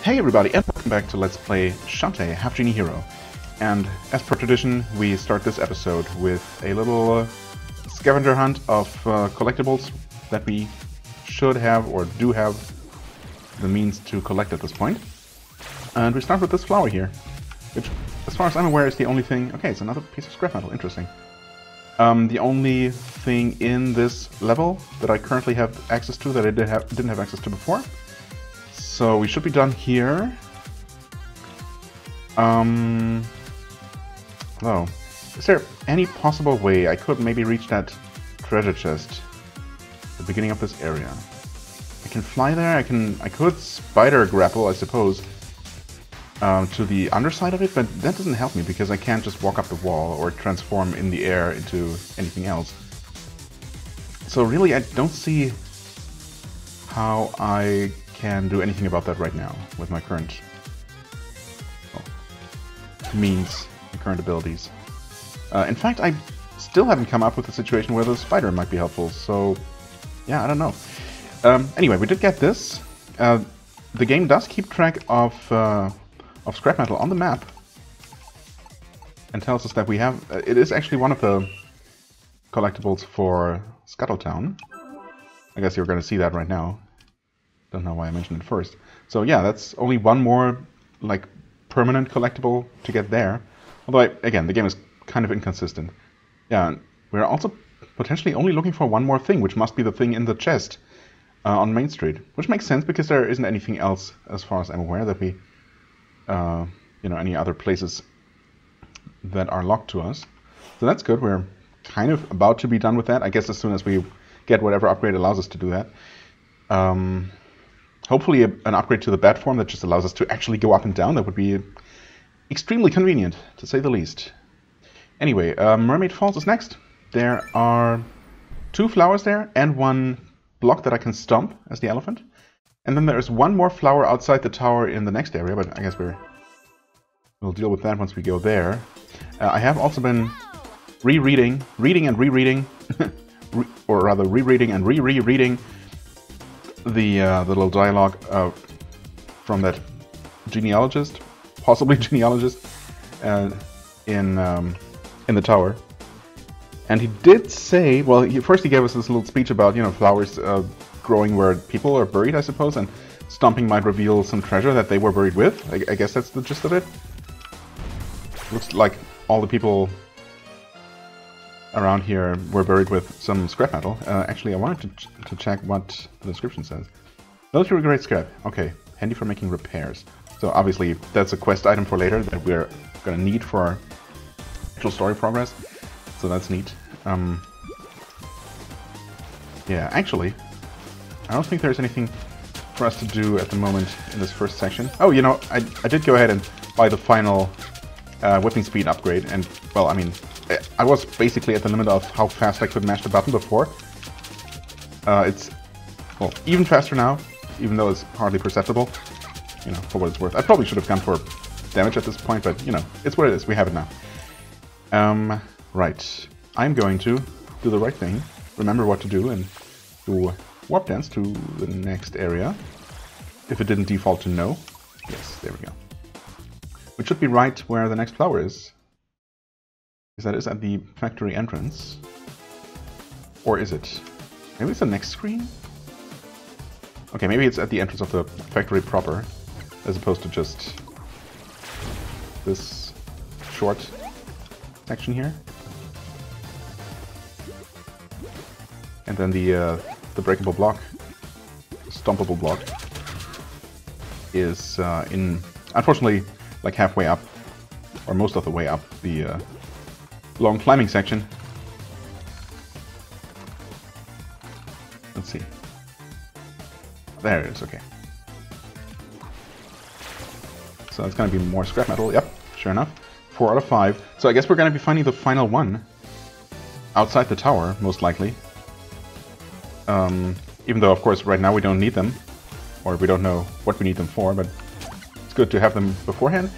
Hey everybody, and welcome back to Let's Play Shantae, Half-Genie Hero. And as per tradition, we start this episode with a little scavenger hunt of collectibles that we should have or do have the means to collect at this point. And we start with this flower here, which, as far as I'm aware, is the only thing... Okay, it's another piece of scrap metal, interesting. The only thing in this level that I currently have access to that I didn't have access to before. So we should be done here. Oh, is there any possible way I could maybe reach that treasure chest at the beginning of this area? I can fly there. I could spider grapple, I suppose, to the underside of it, but that doesn't help me because I can't just walk up the wall or transform in the air into anything else. So really, I don't see how I can do anything about that right now with my current means and current abilities. In fact, I still haven't come up with a situation where the spider might be helpful, so yeah, I don't know. Anyway, we did get this. The game does keep track of scrap metal on the map and tells us that we have... it is actually one of the collectibles for Scuttle Town. I guess you're going to see that right now. Don't know why I mentioned it first. So yeah, that's only one more like permanent collectible to get there. Although again, the game is kind of inconsistent. Yeah, we're also potentially only looking for one more thing, which must be the thing in the chest on Main Street, which makes sense because there isn't anything else, as far as I'm aware, that we, you know, any other places that are locked to us. So that's good. We're kind of about to be done with that. I guess as soon as we get whatever upgrade allows us to do that. Hopefully an upgrade to the bat form that just allows us to actually go up and down. That would be extremely convenient, to say the least. Anyway, Mermaid Falls is next. There are 2 flowers there and 1 block that I can stomp as the elephant. And then there is 1 more flower outside the tower in the next area, but I guess we'll deal with that once we go there. I have also been reading and rereading, or rather rereading and rereading the little dialogue from that genealogist, possibly genealogist, in the tower. And he did say, well, first he gave us this little speech about, you know, flowers growing where people are buried, I suppose, and stomping might reveal some treasure that they were buried with. I guess that's the gist of it. Looks like all the people around here were buried with some scrap metal. Actually, I wanted to check what the description says. Military grade scrap. Okay, handy for making repairs. So obviously that's a quest item for later that we're gonna need for our actual story progress. So that's neat. Yeah, actually, I don't think there's anything for us to do at the moment in this first section. Oh, you know, I did go ahead and buy the final whipping speed upgrade, and well, I mean, I was basically at the limit of how fast I could mash the button before. It's, well, even faster now, even though it's hardly perceptible, you know, for what it's worth. I probably should have gone for damage at this point, but, you know, it's what it is. We have it now. Right. I'm going to do the right thing, remember what to do, and do warp dance to the next area. If it didn't default to no. Yes, there we go. Which should be right where the next flower is. Because that is at the factory entrance. Or is it? Maybe it's the next screen? Okay, maybe it's at the entrance of the factory proper, as opposed to just this short section here. And then the breakable block, the stompable block, is unfortunately, like halfway up, or most of the way up, the long climbing section. Let's see. There it is, okay. So it's going to be more scrap metal, yep, sure enough. 4 out of 5. So I guess we're going to be finding the final one outside the tower, most likely. Even though, of course, right now we don't need them, or we don't know what we need them for, but it's good to have them beforehand.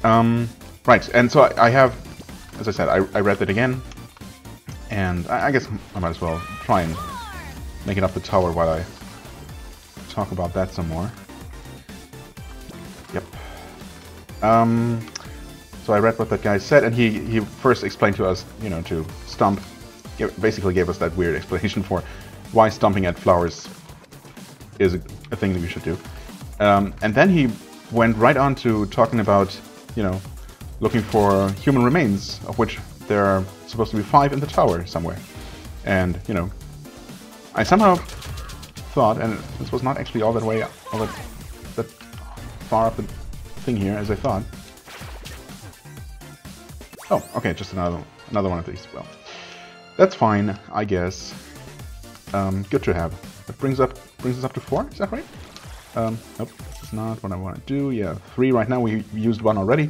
Right, and so I have, as I said, I read it again, and I guess I might as well try and make it up the tower while I talk about that some more. Yep. So I read what that guy said, and he first explained to us, you know, to stomp. Basically gave us that weird explanation for why stomping at flowers is a thing that we should do. And then he went right on to talking about, you know, looking for human remains, of which there are supposed to be 5 in the tower somewhere. And, you know, I somehow thought, and this was not actually all that way, all that far up the thing here as I thought. Oh, okay, just another one of these. Well, that's fine, I guess. Good to have. That brings us up to 4. Is that right? Nope, this is not what I want to do. Yeah, 3 right now. We used 1 already.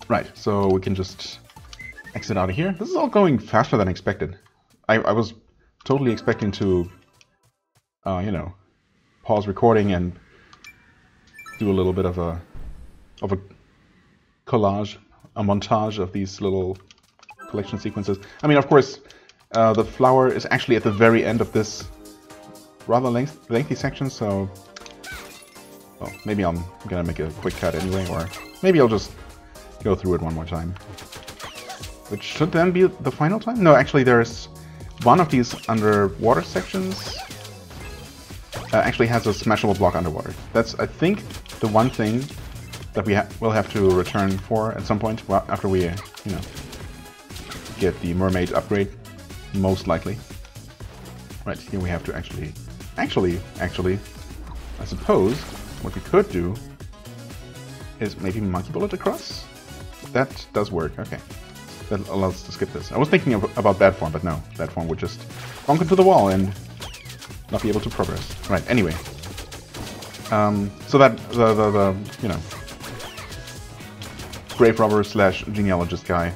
Right, so we can just exit out of here. This is all going faster than expected. I was totally expecting to, you know, pause recording and do a little bit of a collage, a montage of these little collection sequences. I mean, of course, the flower is actually at the very end of this rather lengthy section, so well, maybe I'm gonna make a quick cut anyway, or maybe I'll just go through it one more time. Which should then be the final time? No, actually there's one of these underwater sections actually has a smashable block underwater. That's, I think, the one thing that we will have to return for at some point, well, after we, you know, get the mermaid upgrade, most likely. Right, here we have to actually, I suppose what we could do is maybe monkey bullet across? That does work, okay. That allows us to skip this. I was thinking about that form, but no, that form would just bonk into the wall and not be able to progress. Right, anyway. So that, the you know, grave robber slash genealogist guy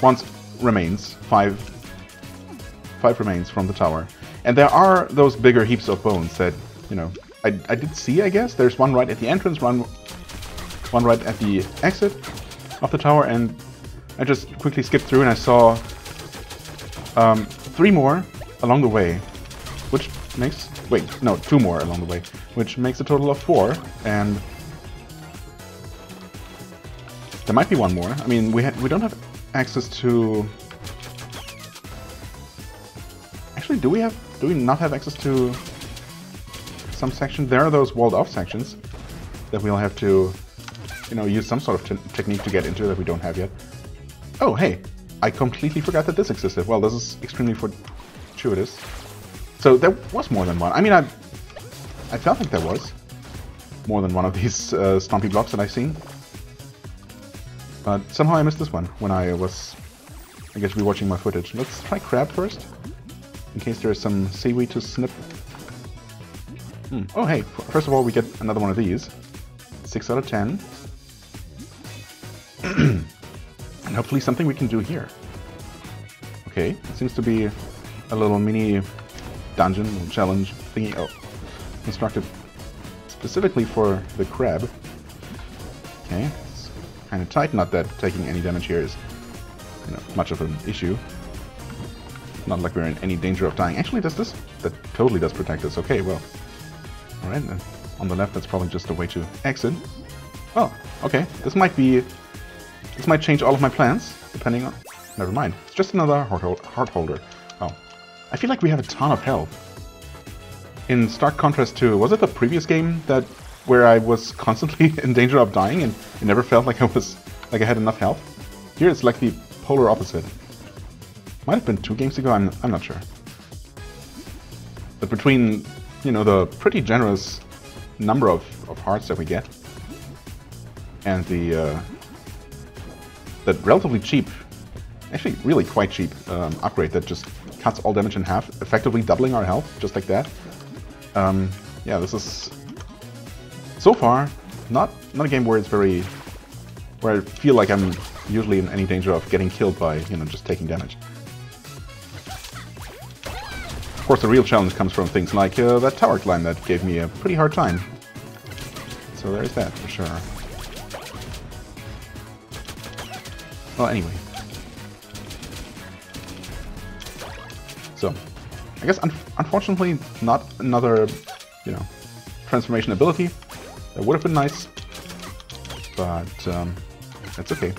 wants remains, 5 remains from the tower. And there are those bigger heaps of bones that, you know, I did see, I guess. There's one right at the entrance, one right at the exit of the tower, and I just quickly skipped through and I saw 3 more along the way, which makes, wait, no, 2 more along the way, which makes a total of 4, and there might be 1 more. I mean, we don't have access to, actually, do we not have access to some section? There are those walled off sections that we'll have to, you know, use some sort of technique to get into that we don't have yet. Oh, hey, I completely forgot that this existed. Well, this is extremely fortuitous. So there was more than one. I mean, I felt like there was more than one of these stompy blocks that I've seen. But somehow I missed this one when I was, I guess, rewatching my footage. Let's try crab first, in case there's some seaweed to snip. Oh, hey, first of all, we get another one of these. 6 out of 10. And hopefully something we can do here. Okay, it seems to be a little mini dungeon challenge thingy. Oh, constructed specifically for the crab. Okay, it's kind of tight. Not that taking any damage here is, you know, much of an issue. Not like we're in any danger of dying. Actually, does this? That totally does protect us. Okay, well, all right. And on the left, that's probably just a way to exit. Oh, okay. This might change all of my plans, depending on... Never mind. It's just another heart holder. Oh. I feel like we have a ton of health. In stark contrast to... Was it the previous game where I was constantly in danger of dying and it never felt like I had enough health? Here it's like the polar opposite. Might have been 2 games ago, I'm not sure. But between, you know, the pretty generous number of hearts that we get and the that relatively cheap, actually really quite cheap upgrade that just cuts all damage in half, effectively doubling our health, just like that. Yeah, this is so far not a game where I feel like I'm usually in any danger of getting killed by, you know, just taking damage. Of course, the real challenge comes from things like that tower climb that gave me a pretty hard time. So there's that for sure. Well, anyway. So, I guess unfortunately not another, you know, transformation ability. That would have been nice, but that's okay.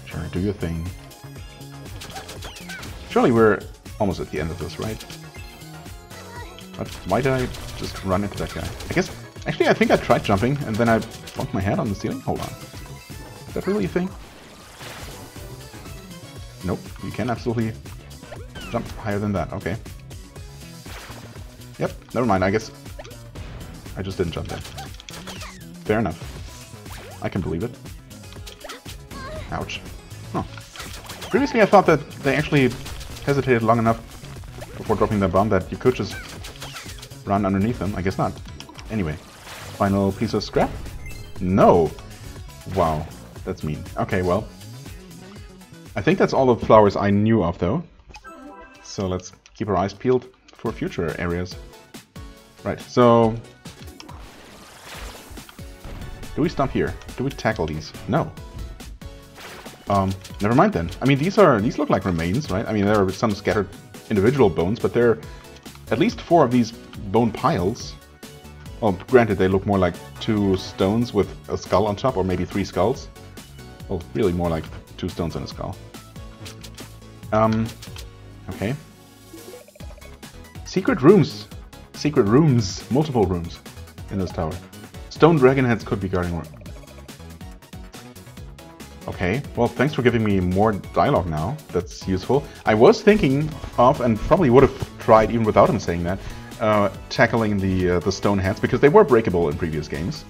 Sure, do your thing. Surely we're almost at the end of this, right? But why did I just run into that guy? I guess, actually I think I tried jumping and then I bumped my head on the ceiling. Hold on. Is that really a thing? Nope, you can absolutely jump higher than that. Okay. Yep, never mind, I guess I just didn't jump there. Fair enough. I can believe it. Ouch. Huh. Previously I thought that they actually hesitated long enough before dropping their bomb that you could just run underneath them. I guess not. Anyway, final piece of scrap? No! Wow, that's mean. Okay, well. I think that's all the flowers I knew of, though. So let's keep our eyes peeled for future areas. Right, so... do we stop here? Do we tackle these? No. Never mind then. I mean, these look like remains, right? I mean, there are some scattered individual bones, but there are at least 4 of these bone piles. Well, granted, they look more like 2 stones with a skull on top, or maybe 3 skulls. Well, really more like 2 stones and a skull. Okay. Secret rooms! Secret rooms! Multiple rooms in this tower. Stone dragon heads could be guarding room. Okay, well, thanks for giving me more dialogue now. That's useful. I was thinking of, and probably would have tried even without him saying that, tackling the stone heads, because they were breakable in previous games.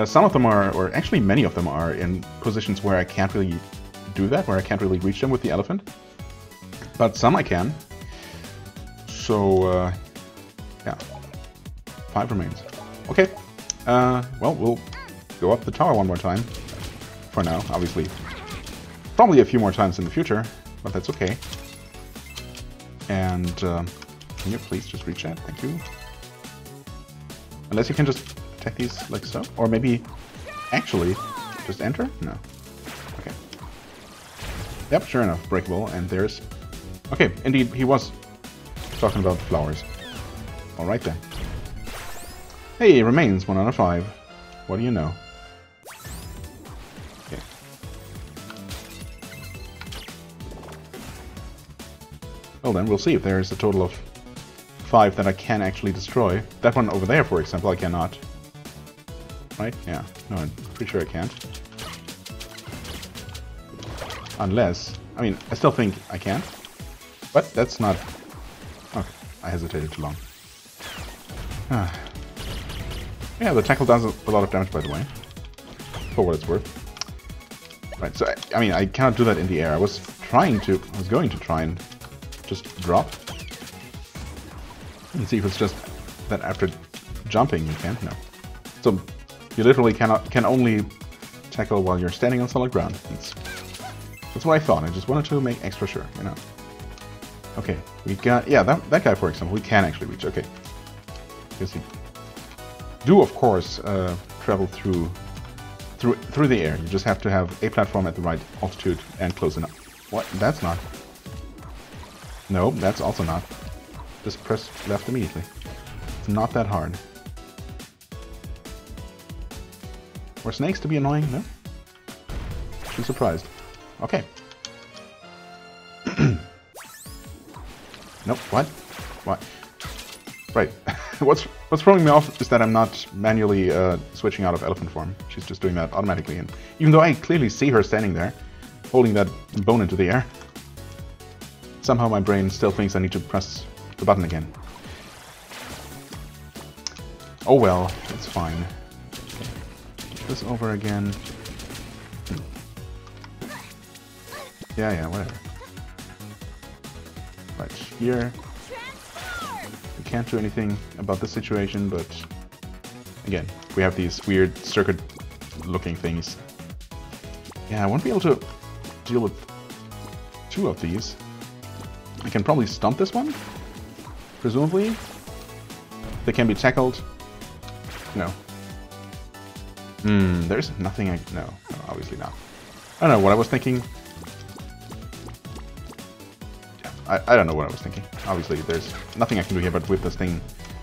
Some of them are, or actually many of them are, in positions where I can't really do that, where I can't really reach them with the elephant. But some I can. So, yeah. 5 remains. Okay. Well, we'll go up the tower one more time. For now, obviously. Probably a few more times in the future, but that's okay. And, can you please just reach that? Thank you. Unless you can just take these like so? Or maybe, actually, just enter? No. Okay. Yep, sure enough, breakable, and there's... Okay, indeed, he was talking about flowers. Alright then. Hey, remains 1 out of 5. What do you know? Okay. Well then, we'll see if there's a total of 5 that I can actually destroy. That one over there, for example, I cannot. Right? Yeah. No, I'm pretty sure I can't. Unless... I mean, I still think I can. But that's not... Okay, I hesitated too long. Yeah, the tackle does a lot of damage, by the way. For what it's worth. Right, so, I mean, I cannot do that in the air. I was going to try and just drop. And see if it's just that after jumping you can't. No. So, you literally can only tackle while you're standing on solid ground. That's what I thought. I just wanted to make extra sure, you know. Okay, we got... Yeah, that guy, for example, we can actually reach. Okay. Because you do, of course, travel through the air. You just have to have a platform at the right altitude and close enough. What? That's not. No, that's also not. Just press left immediately. It's not that hard. Were snakes to be annoying? No? I'm surprised. Okay. Nope, what? What? Right. What's throwing me off is that I'm not manually switching out of elephant form. She's just doing that automatically. And even though I clearly see her standing there, holding that bone into the air, somehow my brain still thinks I need to press the button again. Oh well, it's fine. Okay. This over again. Yeah, whatever. Right here. We can't do anything about this situation, but again, we have these weird circuit-looking things. Yeah, I won't be able to deal with 2 of these. I can probably stomp this one, presumably. They can be tackled. No. There's nothing no, obviously not. I don't know what I was thinking. I don't know what I was thinking. Obviously, there's nothing I can do here but whip this thing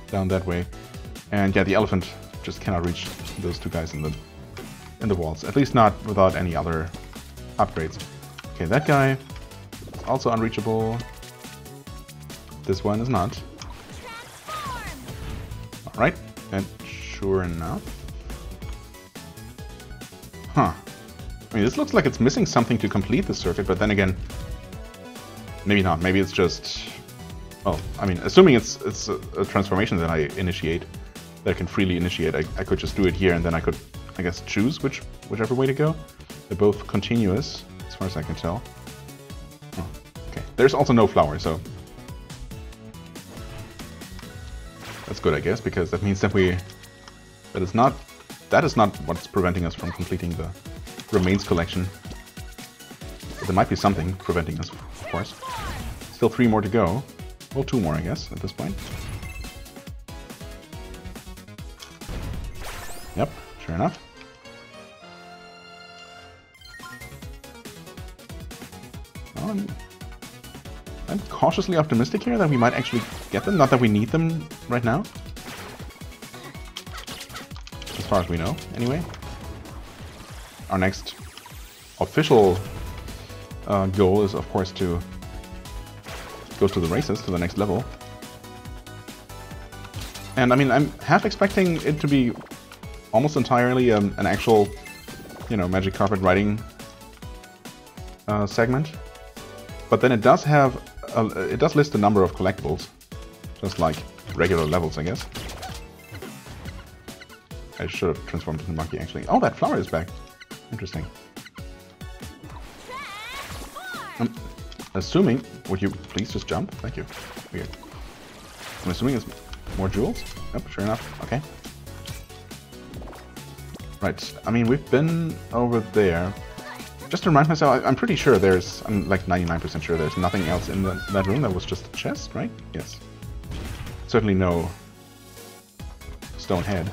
down that way. And yeah, the elephant just cannot reach those two guys in the walls. At least not without any other upgrades. Okay, that guy is also unreachable. This one is not. Alright, and sure enough... Huh. I mean, this looks like it's missing something to complete the circuit, but then again... Maybe not. Maybe it's just... Well, I mean, assuming it's a transformation that I initiate, that I can freely initiate, I could just do it here, and then I could, I guess, choose whichever way to go. They're both continuous, as far as I can tell. Oh, okay. There's also no flower, so... That's good, I guess, because that means that that is not what's preventing us from completing the remains collection. But there might be something preventing us, of course. Still 3 more to go. Well, 2 more, I guess, at this point. Yep, sure enough. Well, I'm cautiously optimistic here that we might actually get them. Not that we need them right now. As far as we know, anyway. Our next official goal is, of course, to go to the races, to the next level. And I mean, I'm half expecting it to be almost entirely an actual, you know, magic carpet riding segment. But then it does have, it does list a number of collectibles, just like regular levels, I guess. I should have transformed into a monkey, actually. Oh, that flower is back. Interesting. I'm assuming... Would you please just jump? Thank you. Weird. I'm assuming it's more jewels? Yep, sure enough. Okay. Right. I mean, we've been over there. Just to remind myself, I'm pretty sure there's... I'm like 99% sure there's nothing else in that room. That was just a chest, right? Yes. Certainly no stone head.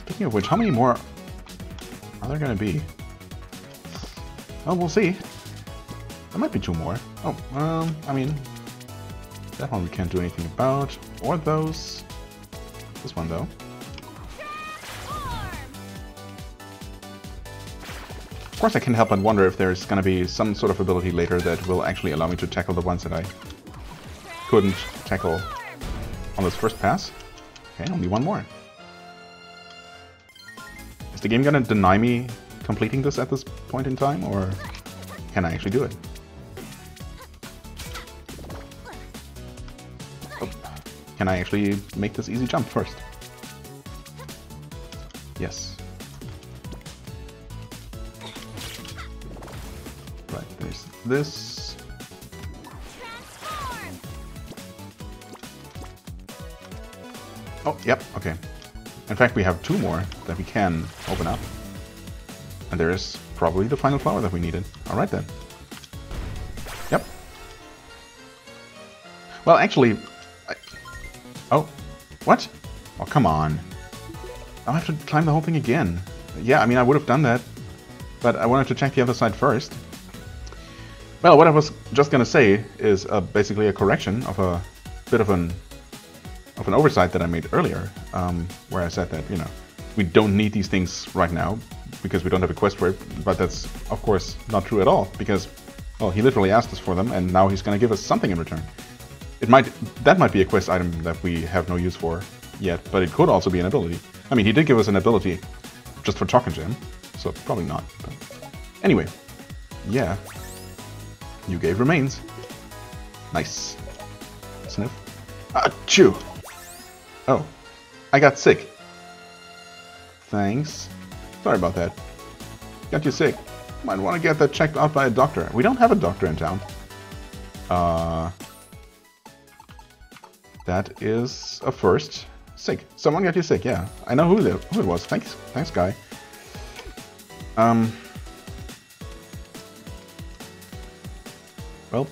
Speaking of which, how many more are there going to be? Oh, we'll see. There might be 2 more. Oh, I mean, that one we can't do anything about. Or those. This one, though. Of course, I can't help but wonder if there's going to be some sort of ability later that will actually allow me to tackle the ones that I couldn't tackle on this first pass. Okay, only 1 more. Is the game going to deny me completing this at this point in time, or can I actually do it? Oh. Can I actually make this easy jump first? Yes. Right, there's this. Oh, yep, okay. In fact, we have 2 more that we can open up. And there is probably the final flower that we needed. Alright then. Yep. Well, actually... Oh, what? Oh, come on. I'll have to climb the whole thing again. Yeah, I mean, I would have done that. But I wanted to check the other side first. Well, what I was just gonna say is basically a correction of a bit of an oversight that I made earlier, where I said that, you know, we don't need these things right now because we don't have a quest for it, but that's, of course, not true at all, because, well, he literally asked us for them, and now he's going to give us something in return. That might be a quest item that we have no use for yet, but it could also be an ability. I mean, he did give us an ability just for talking to him, so probably not. But anyway, yeah, you gave remains. Nice. Sniff. Achoo! Oh, I got sick. Thanks. Sorry about that. Got you sick. Might want to get that checked out by a doctor. We don't have a doctor in town. That is a first. Sick. Someone got you sick, yeah. I know who it was. Thanks, guy. Well,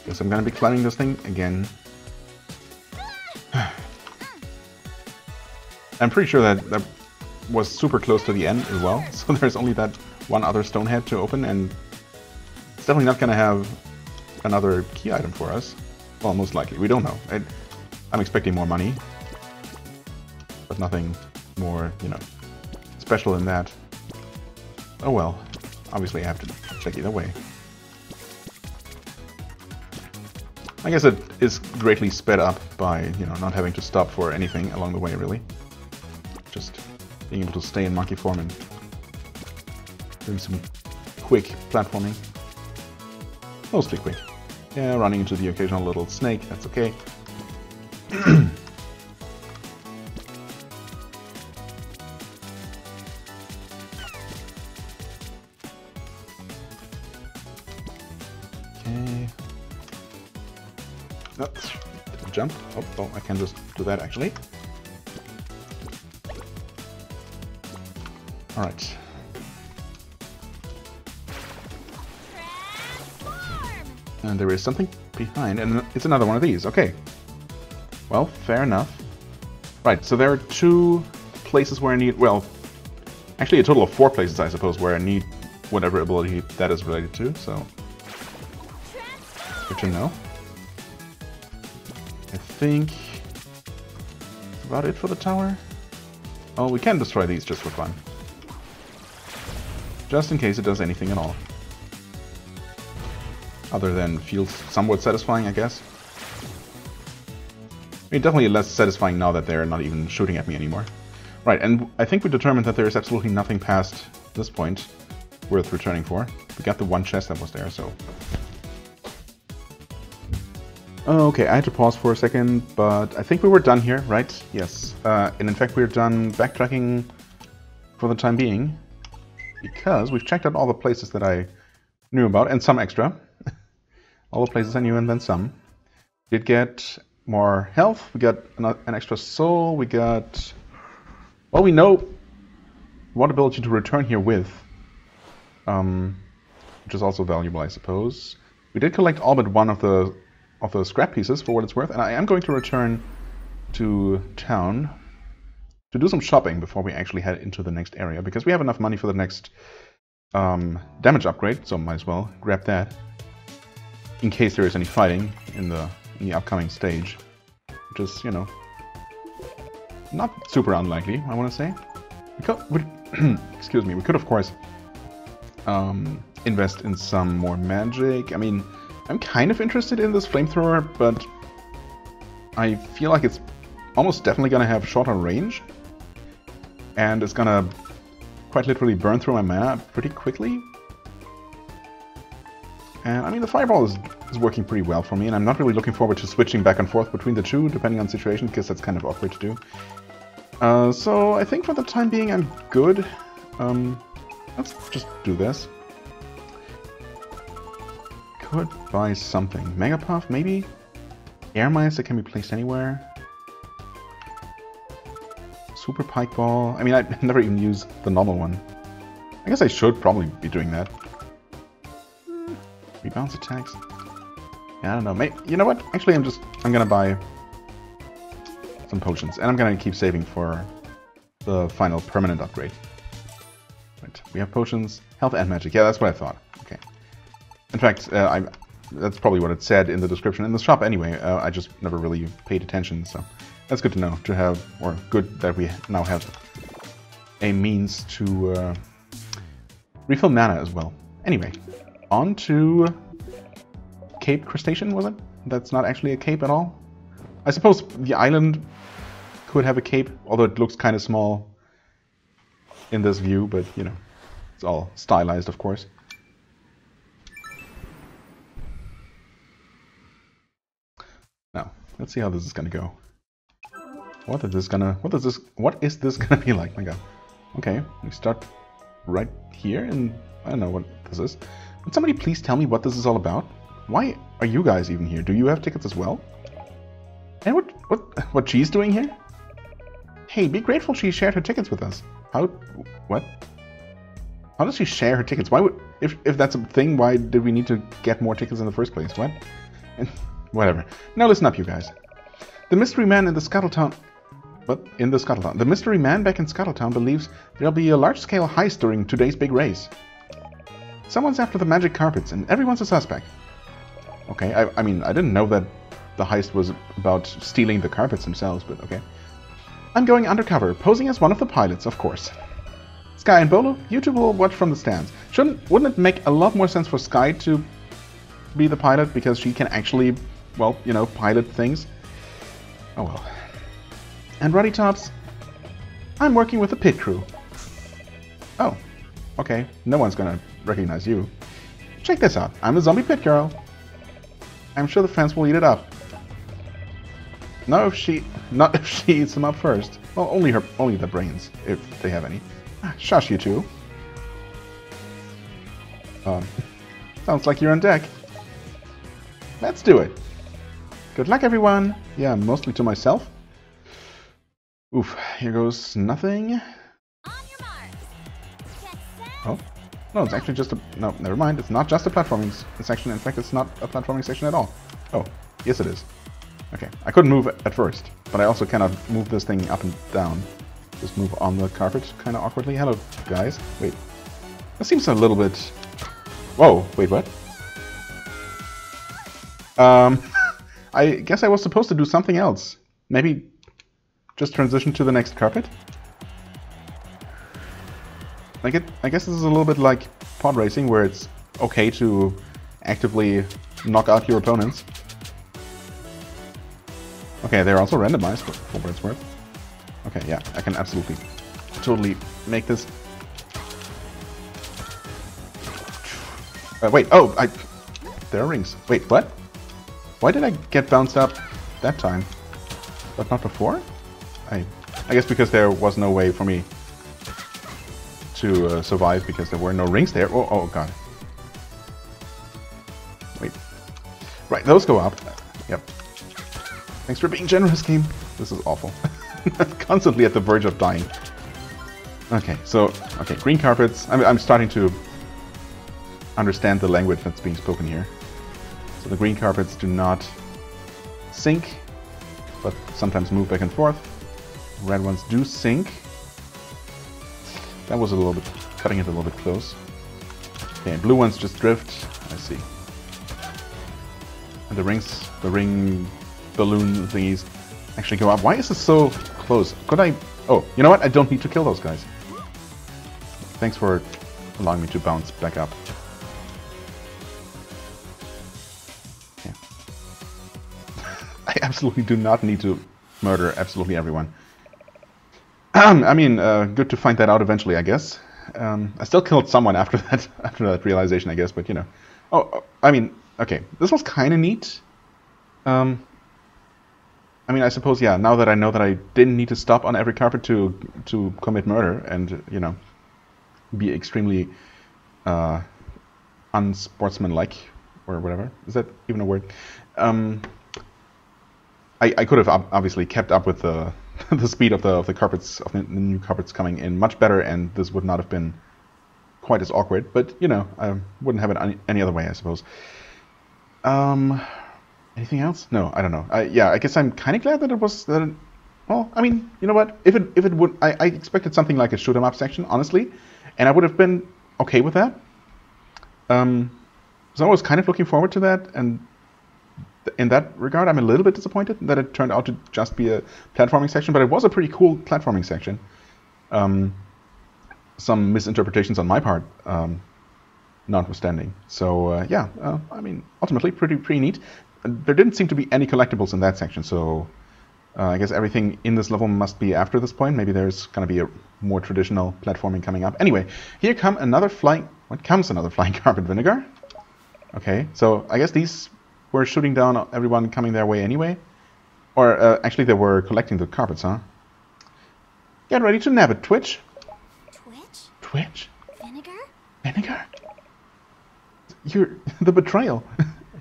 guess I'm gonna be climbing this thing again. I'm pretty sure that was super close to the end as well, so there's only that one other stone head to open, and it's definitely not going to have another key item for us. Well, most likely. We don't know. I'm expecting more money, but nothing more, you know, special than that. Oh well. Obviously, I have to check either way. I guess it is greatly sped up by, you know, not having to stop for anything along the way, really. Just being able to stay in monkey form and doing some quick platforming. Mostly quick. Yeah, running into the occasional little snake, that's okay. Jump. Oh, I can just do that actually. Alright. And there is something behind, and it's another one of these. Okay. Well, fair enough. Right, so there are 2 places where I need, well, actually a total of 4 places, I suppose, where I need whatever ability that is related to, so good to know. I think that's about it for the tower. Oh, we can destroy these just for fun. Just in case it does anything at all. Other than feels somewhat satisfying, I guess. I mean, definitely less satisfying now that they're not even shooting at me anymore. Right, and I think we determined that there is absolutely nothing past this point worth returning for. We got the one chest that was there, so... Okay, I had to pause for a second, but I think we were done here, right? Yes. And in fact, we're done backtracking for the time being, because we've checked out all the places that I knew about, and some extra. All the places I knew, and then some. Did get more health, we got an extra soul, we got... Well, we know what ability to return here with, which is also valuable, I suppose. We did collect all but one of the scrap pieces for what it's worth, and I am going to return to town to do some shopping before we actually head into the next area, because we have enough money for the next damage upgrade, so might as well grab that in case there is any fighting in the upcoming stage, which is, you know, not super unlikely, I want to say. Excuse me, we could of course invest in some more magic. I mean, I'm kind of interested in this flamethrower, but I feel like it's almost definitely going to have shorter range, and it's going to quite literally burn through my mana pretty quickly. And I mean, the fireball is working pretty well for me, and I'm not really looking forward to switching back and forth between the two, depending on the situation, because that's kind of awkward to do. So I think for the time being I'm good. Let's just do this. Could buy something. Mega Puff, maybe? Air Mice that can be placed anywhere. Super Pike Ball. I mean, I never even use the normal one. I guess I should probably be doing that. Rebounds attacks. Yeah, I don't know. Maybe, you know what? Actually, I'm gonna buy some potions, and I'm gonna keep saving for the final permanent upgrade. Right, we have potions, health and magic. Yeah, that's what I thought. Okay. In fact, that's probably what it said in the description in the shop anyway. I just never really paid attention, so that's good to know, to have, or good that we now have a means to refill mana as well. Anyway, on to Cape Crustacean, was it? That's not actually a cape at all? I suppose the island could have a cape, although it looks kind of small in this view, but, you know, it's all stylized, of course. Now, let's see how this is gonna go. What is this gonna be like? My god. Okay, we start right here, and I don't know what this is. Would somebody please tell me what this is all about? Why are you guys even here? Do you have tickets as well? And what she's doing here? Hey, be grateful she shared her tickets with us. What? How does she share her tickets? Why would, if that's a thing, why did we need to get more tickets in the first place? What? And, whatever. Now listen up, you guys. The mystery man in the Scuttle Town... But in the Scuttle Town. The mystery man back in Scuttle Town believes there'll be a large-scale heist during today's big race. Someone's after the magic carpets, and everyone's a suspect. Okay, I mean, I didn't know that the heist was about stealing the carpets themselves, but okay. I'm going undercover, posing as one of the pilots, of course. Sky and Bolo, you two will watch from the stands. Wouldn't it make a lot more sense for Sky to be the pilot, because she can actually, well, you know, pilot things? Oh well. And Ruddy Tops, I'm working with the pit crew. Oh, okay, no one's gonna recognize you. Check this out, I'm the zombie pit girl. I'm sure the fans will eat it up. Not if she eats them up first. Well, only the brains, if they have any. Shush, you two. Sounds like you're on deck. Let's do it. Good luck, everyone. Yeah, mostly to myself. Oof, here goes nothing. On your marks. Get set. Oh, no, it's actually just a... No, never mind. It's not just a platforming section. In fact, it's not a platforming section at all. Oh, yes it is. Okay, I couldn't move at first, but I also cannot move this thing up and down. Just move on the carpet kind of awkwardly. Hello, guys. Wait. That seems a little bit... Whoa, wait, what? I guess I was supposed to do something else. Maybe just transition to the next carpet? I guess this is a little bit like pod racing, where it's okay to actively knock out your opponents. Okay, they're also randomized, for what it's worth. Okay, yeah, I can absolutely, totally make this. Wait, oh, there are rings. Wait, what? Why did I get bounced up that time, but not before? I guess because there was no way for me to survive, because there were no rings there. Oh god. Wait. Right, those go up. Yep. Thanks for being generous, game. This is awful. Constantly at the verge of dying. Okay, so, okay, green carpets. I'm starting to understand the language that's being spoken here. So the green carpets do not sink, but sometimes move back and forth. Red ones do sink. That was a little bit, cutting it a little bit close. Okay, blue ones just drift. I see. And the ring balloon thingies actually go up. Why is this so close? Could I... Oh, you know what? I don't need to kill those guys. Thanks for allowing me to bounce back up. Yeah. I absolutely do not need to murder absolutely everyone. I mean, good to find that out eventually, I guess. I still killed someone after that realization, I guess, but you know. Oh, I mean, okay, this was kind of neat. I mean, I suppose, yeah, now that I know that I didn't need to stop on every carpet to commit murder and, you know, be extremely unsportsmanlike, or whatever. Is that even a word? I could have obviously kept up with the the speed of the carpets, of the new carpets coming in much better, and this would not have been quite as awkward. But you know, I wouldn't have it any other way, I suppose. Anything else? No, I don't know. Yeah, I guess I'm kind of glad that it was. Well, I mean, you know what? If it would, I expected something like a shoot 'em up section, honestly, and I would have been okay with that. So I was kind of looking forward to that, and in that regard, I'm a little bit disappointed that it turned out to just be a platforming section, but it was a pretty cool platforming section. Some misinterpretations on my part, notwithstanding. So yeah, I mean, ultimately pretty neat. There didn't seem to be any collectibles in that section, so I guess everything in this level must be after this point. Maybe there's going to be a more traditional platforming coming up. Anyway, here comes another flying carpet, Vinegar. Okay, so I guess these were shooting down everyone coming their way anyway. Or actually they were collecting the carpets, huh? Get ready to nab it, Twitch. Twitch? Twitch? Vinegar? Vinegar? You're the betrayal.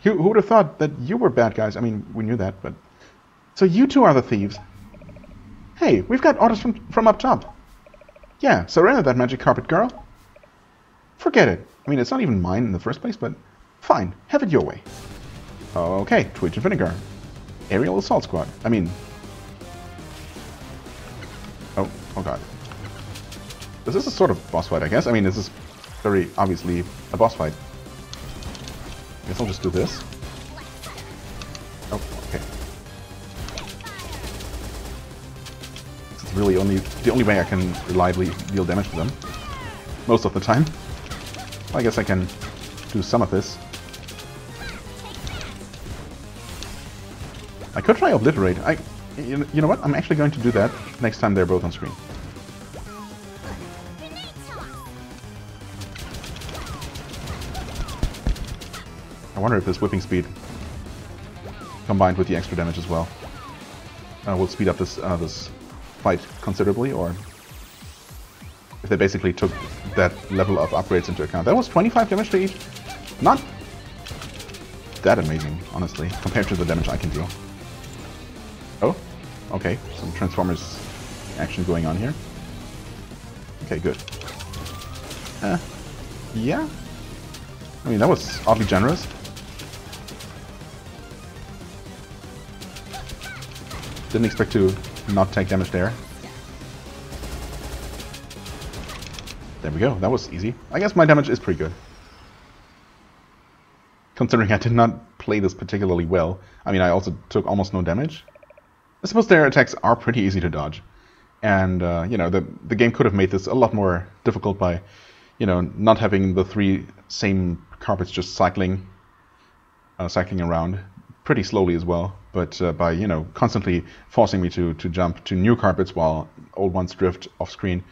Who would have thought that you were bad guys? I mean, we knew that, but... So you two are the thieves. Hey, we've got orders from up top. Yeah, surrender that magic carpet, girl. Forget it. I mean, it's not even mine in the first place, but... Fine, have it your way. Okay, Twitch and Vinegar. Aerial Assault Squad. I mean... Oh god. This is a sort of boss fight, I guess. I mean, this is very obviously a boss fight. I guess I'll just do this. Oh, okay. This is really the only way I can reliably deal damage to them. Most of the time. Well, I guess I can do some of this. I could try Obliterate. You know what? I'm actually going to do that next time they're both on screen. I wonder if this whipping speed, combined with the extra damage as well, will speed up this fight considerably, or if they basically took that level of upgrades into account. That was 25 damage to each. Not that amazing, honestly, compared to the damage I can deal. Oh, okay, some Transformers action going on here. Okay, good. Yeah. I mean, that was oddly generous. Didn't expect to not take damage there. There we go, that was easy. I guess my damage is pretty good. Considering I did not play this particularly well. I mean, I also took almost no damage. I suppose their attacks are pretty easy to dodge. And, you know, the game could have made this a lot more difficult by, you know, not having the 3 same carpets just cycling around pretty slowly as well. But by, you know, constantly forcing me to jump to new carpets while old ones drift off screen.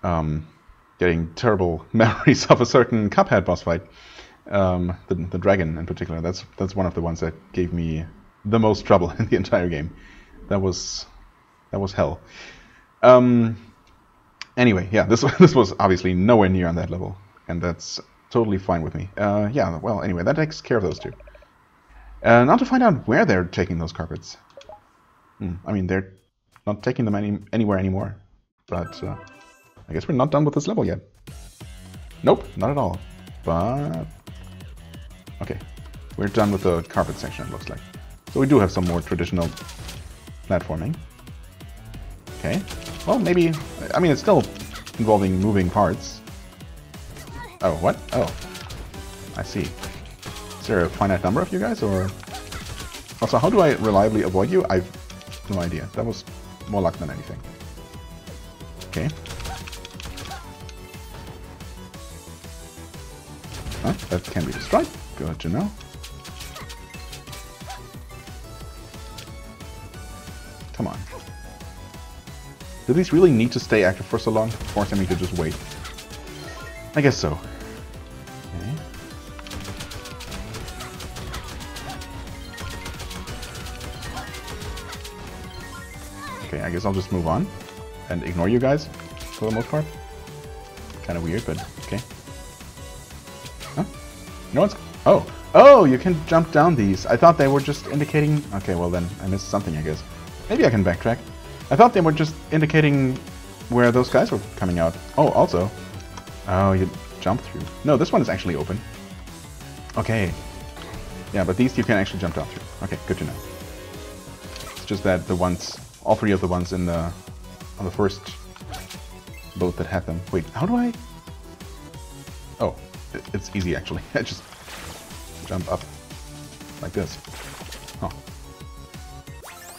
Getting terrible memories of a certain Cuphead boss fight. The dragon in particular. That's one of the ones that gave me the most trouble in the entire game. That was hell. Anyway, yeah, this was obviously nowhere near on that level, and that's totally fine with me. Yeah, well, anyway, that takes care of those two. Now to find out where they're taking those carpets. I mean, they're not taking them anywhere anymore, but I guess we're not done with this level yet. Nope, not at all. But okay, we're done with the carpet section, it looks like. So we do have some more traditional platforming. Okay. Well, maybe... I mean, it's still involving moving parts. Oh, what? Oh. I see. Is there a finite number of you guys, or... Also, how do I reliably avoid you? I've no idea. That was more luck than anything. Okay. Huh? That can be destroyed. Good to know. Come on. Do these really need to stay active for so long, forcing me to just wait? I guess so. Okay. Okay, I guess I'll just move on and ignore you guys for the most part. Kind of weird, but okay. Huh? No one's... Oh! Oh, you can jump down these. I thought they were just indicating... Okay, well then, I missed something, I guess. Maybe I can backtrack. I thought they were just indicating where those guys were coming out. Oh, also. Oh, you jump through. No, this one is actually open. Okay. Yeah, but these you can actually jump down through. Okay, good to know. It's just that the ones... All 3 of the ones in the... On the first boat that had them. Wait, how do I... Oh, it's easy actually. I just jump up like this. Oh.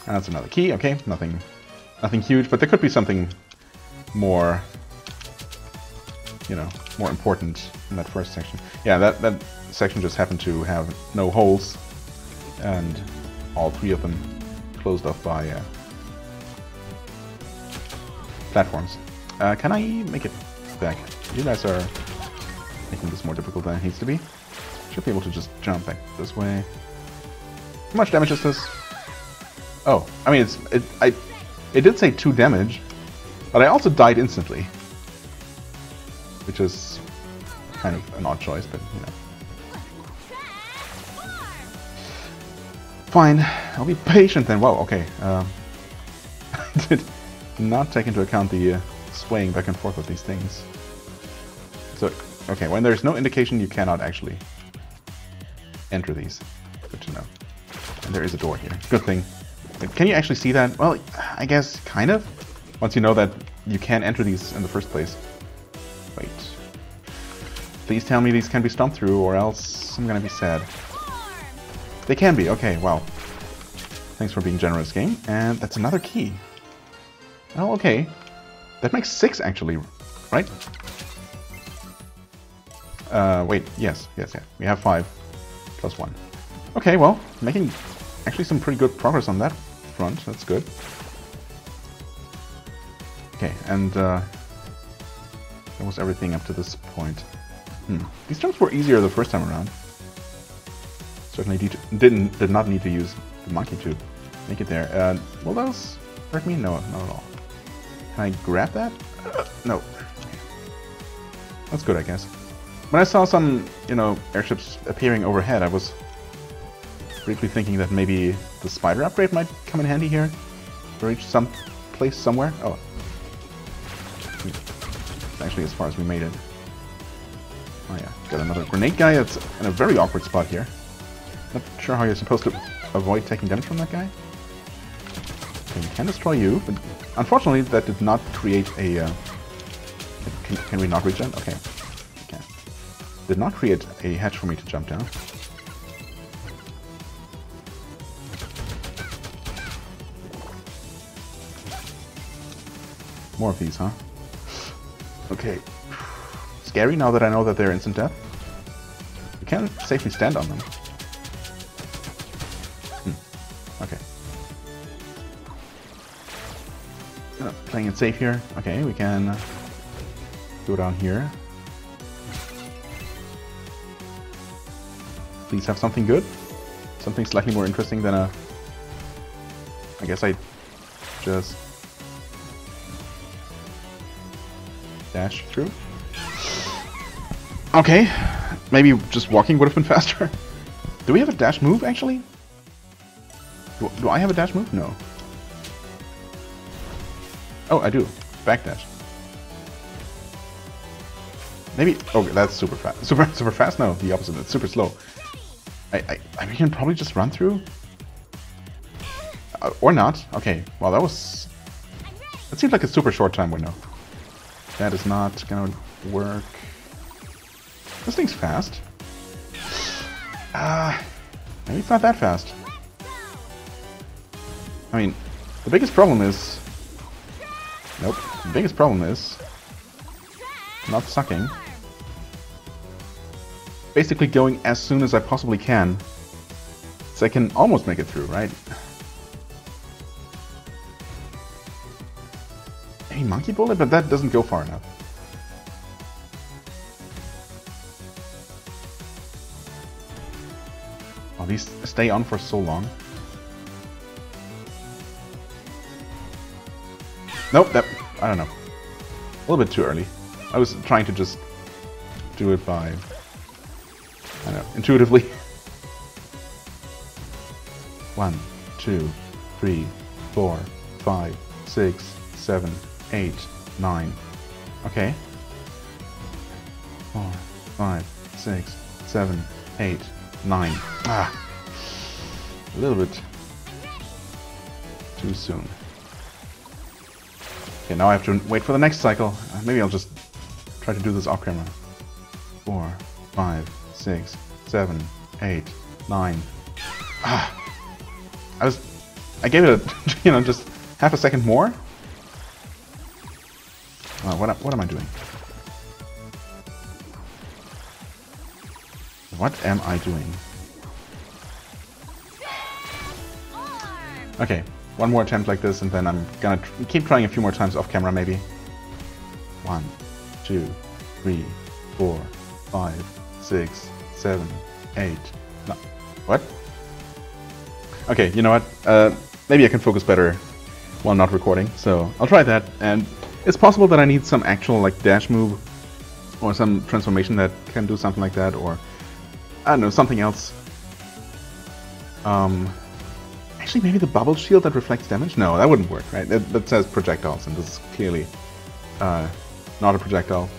And that's another key. Okay, nothing huge, but there could be something more, you know, more important in that first section. Yeah, that section just happened to have no holes, and all 3 of them closed off by platforms. Can I make it back? You guys are making this more difficult than it needs to be. Should be able to just jump back this way. How much damage is this? Oh, I mean, it did say 2 damage, but I also died instantly, which is kind of an odd choice, but you know. Fine, I'll be patient then. Whoa, okay. I did not take into account the swaying back and forth of these things. So, okay, when there's no indication, you cannot actually enter these. Good to know. And there is a door here. Good thing. Can you actually see that? Well, I guess kind of. Once you know that you can enter these in the first place. Wait. Please tell me these can be stomped through, or else I'm gonna be sad. They can be, okay, wow. Thanks for being generous, game. And that's another key. Oh, okay. That makes 6, actually, right? Wait, yes. We have 5 plus 1. Okay, well, making actually some pretty good progress on that front. That's good. Okay, and that was everything up to this point. These jumps were easier the first time around. Certainly did not need to use the monkey to make it there. Will those hurt me? No, not at all. Can I grab that? No. That's good, I guess. When I saw some, airships appearing overhead, I was briefly thinking that maybe the spider upgrade might come in handy here. To reach some place somewhere. Oh. It's actually as far as we made it. Oh yeah, got another grenade guy that's in a very awkward spot here. Not sure how you're supposed to avoid taking damage from that guy. Okay, we can destroy you, but unfortunately that did not create a... Can we not reach that? Okay. We can. Did not create a hatch for me to jump down. More of these, huh? Okay. Scary now that I know that they're instant death. You can't safely stand on them. Okay. Playing it safe here. Okay, we can go down here. Please have something good. Something slightly more interesting than a... I guess I just... dash through. Okay, maybe just walking would have been faster. Do we have a dash move, actually? Do I have a dash move? No. Oh, I do. Backdash. Maybe... Oh, that's super fast. Super fast? No, the opposite. It's super slow. I can probably just run through? Or not. Okay, well that was... That seems like a super short time window. That is not gonna work. This thing's fast. Maybe it's not that fast. I mean, the biggest problem is... Nope. The biggest problem is... not sucking. Basically going as soon as I possibly can. So I can almost make it through, right? Maybe monkey bullet? But that doesn't go far enough. Oh, these stay on for so long. Nope, I don't know. A little bit too early. I was trying to just do it by, I don't know, intuitively. 1, 2, 3, 4, 5, 6, 7, 8, 9. Okay. 4, 5, 6, 7, 8, 9. Ah! A little bit too soon. Okay, now I have to wait for the next cycle. Maybe I'll just try to do this off camera. 4, 5, 6, 7, 8, 9. Ah! I gave it a, just half a second more. Oh, what am I doing? What am I doing? Okay, one more attempt like this, and then I'm gonna keep trying a few more times off camera, maybe. 1, 2, 3, 4, 5, 6, 7, 8. No. What? Okay, you know what? Maybe I can focus better while not recording, so I'll try that. And it's possible that I need some actual dash move or some transformation that can do something like that, or I don't know, something else. Actually, maybe the bubble shield that reflects damage? No, that wouldn't work, right? That says projectiles, and this is clearly not a projectile,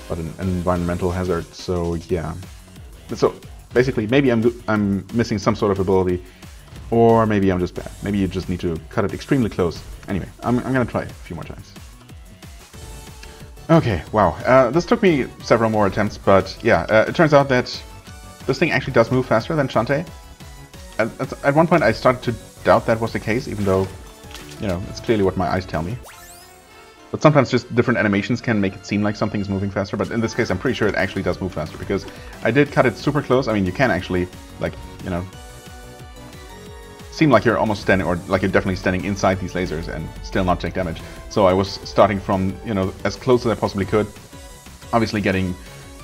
but an environmental hazard. So yeah. So basically, maybe I'm missing some sort of ability Or maybe I'm just bad. Maybe you just need to cut it extremely close. Anyway, I'm gonna try a few more times. Okay, wow. This took me several more attempts, but yeah, it turns out that this thing actually does move faster than Shantae. At one point I started to doubt that was the case, even though, you know, it's clearly what my eyes tell me. But sometimes just different animations can make it seem like something's moving faster, but in this case I'm pretty sure it actually does move faster, because I did cut it super close. I mean, you can actually, like, you know, seem like you're almost standing, or like you're definitely standing inside these lasers and still not take damage. So I was starting from, you know, as close as I possibly could, obviously getting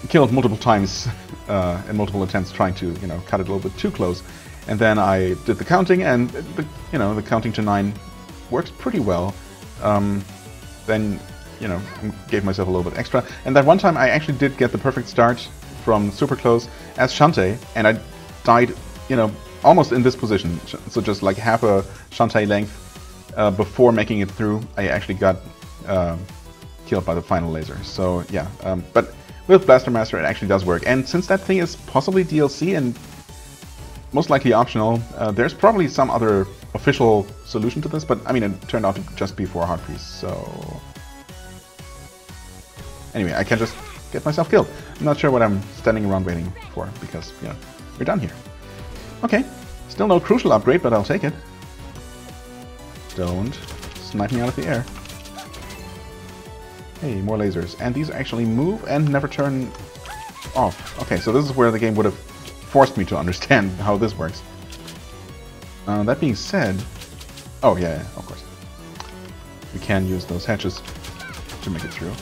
killed multiple times in multiple attempts trying to, you know, cut it a little bit too close. And then I did the counting, and the counting to 9 works pretty well. Then, you know, gave myself a little bit extra. And that one time I actually did get the perfect start from super close as Shantae, and I died, you know, almost in this position. So just like half a Shantae length before making it through, I actually got killed by the final laser. So yeah, but with Blaster Master it actually does work. And since that thing is possibly DLC and most likely optional, there's probably some other official solution to this, but I mean, it turned out to just be for a hard piece, so... Anyway, I can just get myself killed. I'm not sure what I'm standing around waiting for, because, you know, we're done here. Okay, still no crucial upgrade, but I'll take it. Don't snipe me out of the air. Hey, more lasers. And these actually move and never turn off. Okay, so this is where the game would have forced me to understand how this works. That being said... Oh, yeah, of course. We can use those hatches to make it through.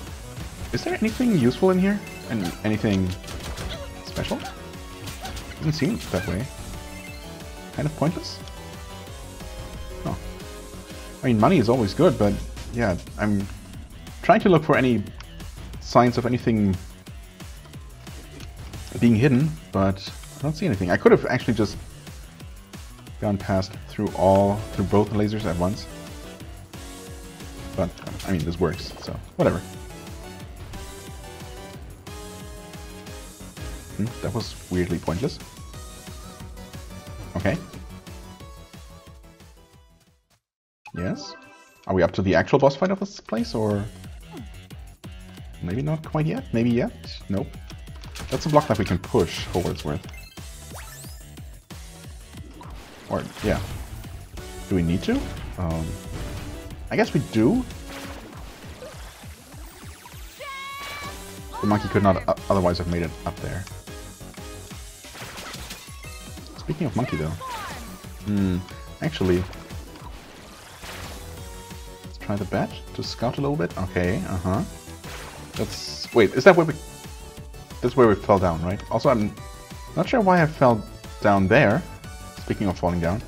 Is there anything useful in here? And anything special? Doesn't seem that way. Kind of pointless? Oh. I mean, money is always good, but yeah, I'm trying to look for any signs of anything being hidden, but I don't see anything. I could have actually just gone past through both lasers at once. But, I mean, this works, so whatever. That was weirdly pointless. Okay. Yes? Are we up to the actual boss fight of this place, or... Maybe not quite yet? Maybe yet? Nope. That's a block that we can push for what it's worth. Or, yeah. Do we need to? I guess we do. The monkey could not otherwise have made it up there. Speaking of monkey, though. Actually... Let's try the bat to scout a little bit. Okay, That's... Wait, is that where we... That's where we fell down, right? Also, I'm not sure why I fell down there. Speaking of falling down.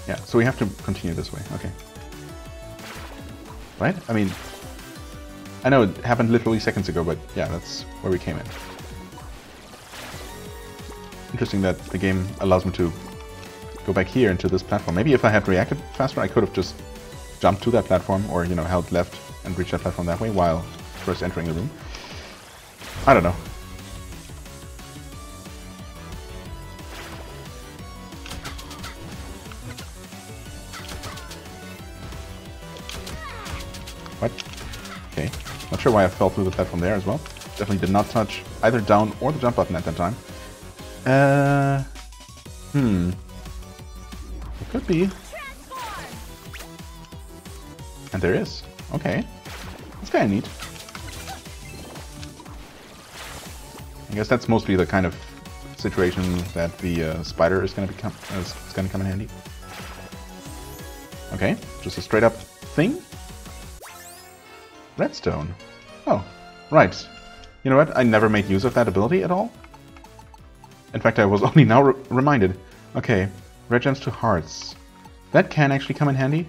Yeah, so we have to continue this way. Okay. Right? I mean... I know it happened literally seconds ago, but yeah, that's where we came in. Interesting that the game allows me to go back here into this platform. Maybe if I had reacted faster, I could have just jumped to that platform, or, you know, held left and reached that platform that way while first entering the room. I don't know. What? Okay. Not sure why I fell through the platform there as well. Definitely did not touch either down or the jump button at that time. It could be. And there is. Okay. That's kind of neat. I guess that's mostly the kind of situation that the spider is going to come in handy. Okay, just a straight up thing. Redstone. Oh, right. You know what? I never made use of that ability at all. In fact, I was only now reminded. Okay, red gems to hearts. That can actually come in handy.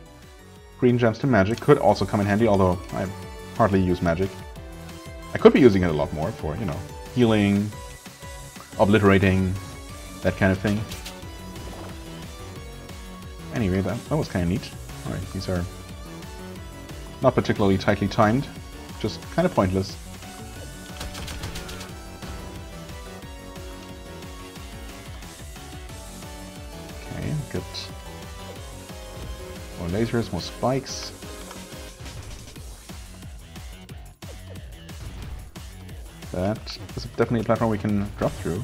Green gems to magic could also come in handy, although I hardly use magic. I could be using it a lot more for, you know, healing, obliterating, that kind of thing. Anyway, that was kind of neat. Alright, these are not particularly tightly timed, just kind of pointless. get more lasers, more spikes. That is definitely a platform we can drop through.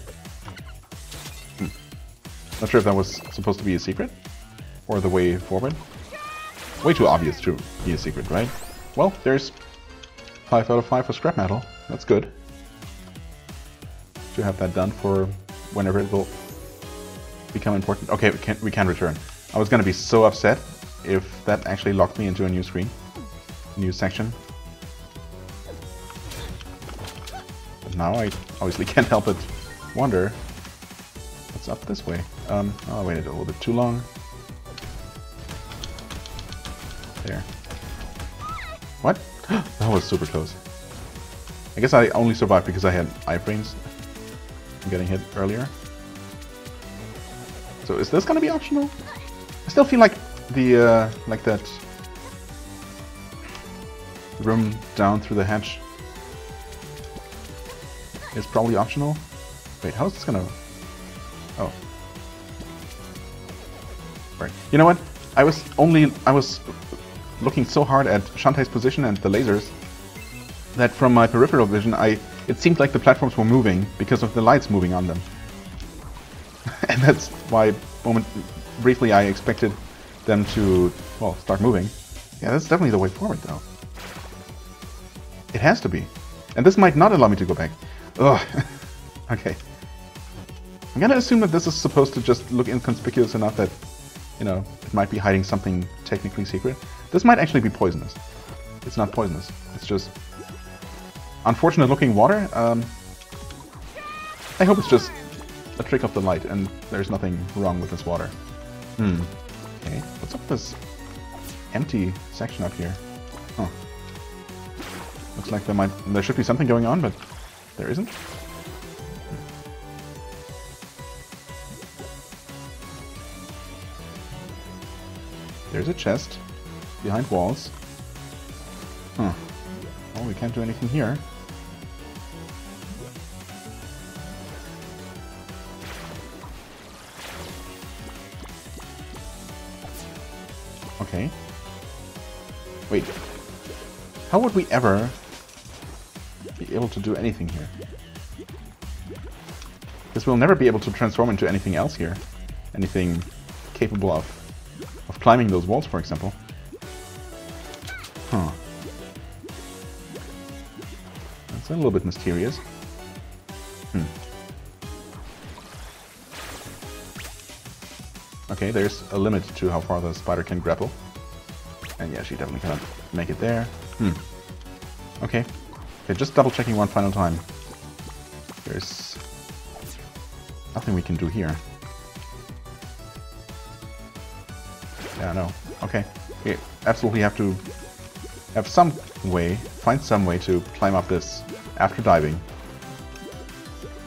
Not sure if that was supposed to be a secret or the way forward. Way too obvious to be a secret, right? Well, there's 5 out of 5 for scrap metal. That's good. To have that done for whenever it will become important. Okay, we can return. I was gonna be so upset if that actually locked me into a new screen, new section. But now I obviously can't help but wonder what's up this way. Oh, I waited a little bit too long. There. What? That was super close. I guess I only survived because I had iframes from getting hit earlier. So is this gonna be optional? I still feel like the like that room down through the hatch is probably optional. Wait, how is this gonna? Oh, right. You know what? I was looking so hard at Shantae's position and the lasers that from my peripheral vision, it seemed like the platforms were moving because of the lights moving on them. And that's why briefly I expected them to, well, start moving. Yeah, that's definitely the way forward though. It has to be. And this might not allow me to go back. Ugh. Okay. I'm gonna assume that this is supposed to just look inconspicuous enough that, you know, it might be hiding something technically secret. This might actually be poisonous. It's not poisonous. It's just unfortunate looking water. I hope it's just a trick of the light and there's nothing wrong with this water. Okay, what's up with this empty section up here? Huh. Looks like there should be something going on, but there isn't. There's a chest behind walls. Huh. Well, we can't do anything here. Okay. Wait. How would we ever be able to do anything here? Because we'll never be able to transform into anything else here. Anything capable of climbing those walls, for example. Huh. That's a little bit mysterious. Okay, there's a limit to how far the spider can grapple. And yeah, she definitely cannot make it there. Okay. Okay, just double checking one final time. There's nothing we can do here. Yeah, no. Okay. We absolutely have to have some way, find some way to climb up this after diving.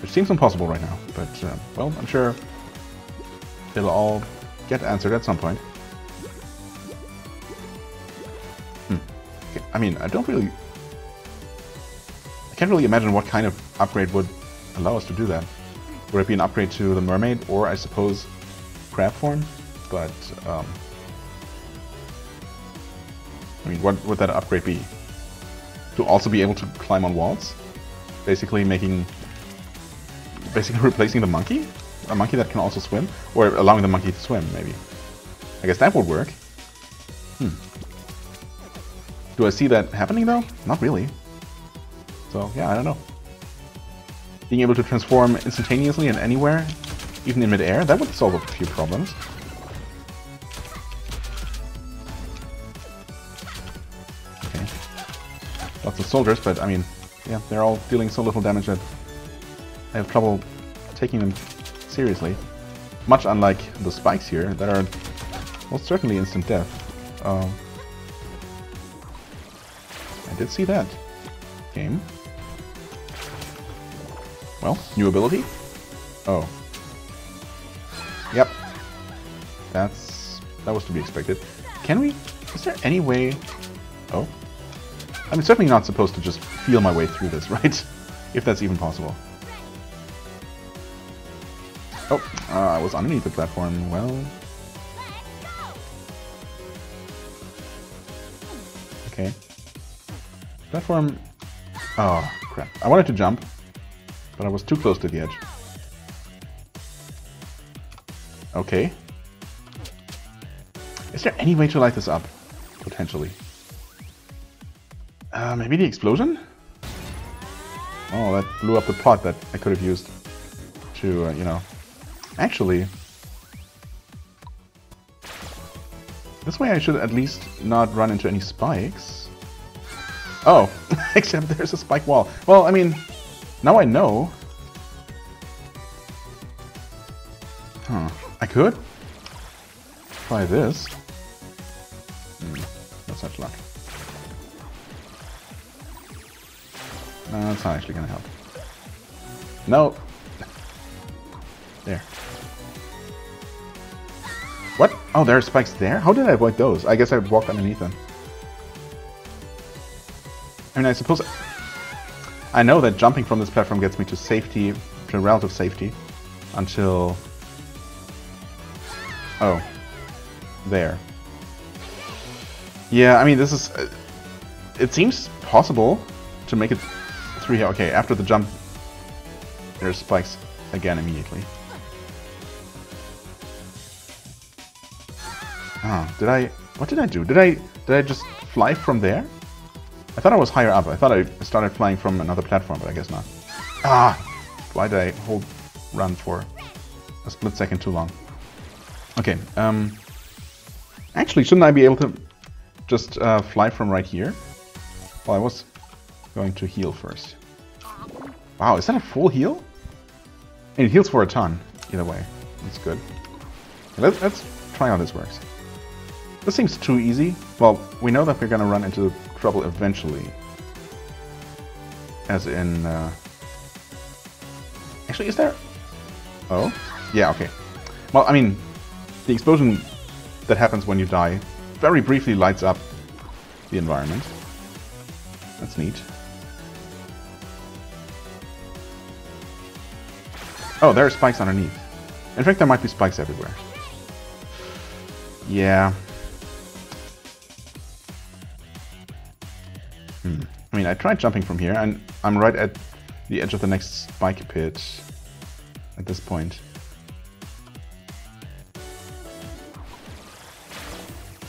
Which seems impossible right now, but, well, I'm sure it'll all get answered at some point. Okay, I mean, I can't really imagine what kind of upgrade would allow us to do that. Would it be an upgrade to the mermaid, or I suppose crab form? But, I mean, what would that upgrade be? To also be able to climb on walls? Basically replacing the monkey? A monkey that can also swim? Or allowing the monkey to swim, maybe. I guess that would work. Do I see that happening, though? Not really. So, yeah, I don't know. Being able to transform instantaneously and anywhere, even in midair, that would solve a few problems. Okay. Lots of soldiers, but, I mean, yeah, they're all dealing so little damage that I have trouble taking them seriously. Much unlike the spikes here, that are most certainly instant death. I did see that. Game. Well, new ability? Oh. Yep. That was to be expected. Can we? Is there any way? Oh. I'm certainly not supposed to just feel my way through this, right? If that's even possible. Oh, I was underneath the platform. Well, Platform... Oh, crap. I wanted to jump, but I was too close to the edge. Okay. Is there any way to light this up? Potentially. Maybe the explosion? Oh, that blew up the pot that I could have used to, you know... Actually... This way I should at least not run into any spikes. Oh, except there's a spike wall. Well, I mean, now I know. Huh. I could try this. No such luck. No, that's not actually gonna help. No. There. What? Oh, there are spikes there? How did I avoid those? I guess I walked underneath them. I mean, I suppose... I know that jumping from this platform gets me to safety, to relative safety, until... Oh. There. Yeah, I mean, this is... it seems possible to make it 3... Okay, after the jump, there's spikes again immediately. Oh, did I... What did I do? Did I just fly from there? I thought I was higher up. I thought I started flying from another platform, but I guess not. Ah! Why did I hold run for a split second too long? Okay, actually, shouldn't I be able to just fly from right here? Well, I was going to heal first. Wow, is that a full heal? And it heals for a ton, either way. That's good. Let's try how this works. This seems too easy. Well, we know that we're gonna run into trouble eventually. As in... Actually, is there... Oh? Yeah, okay. Well, I mean, the explosion that happens when you die very briefly lights up the environment. That's neat. Oh, there are spikes underneath. In fact, there might be spikes everywhere. Yeah. I mean, I tried jumping from here, and I'm right at the edge of the next spike pit at this point.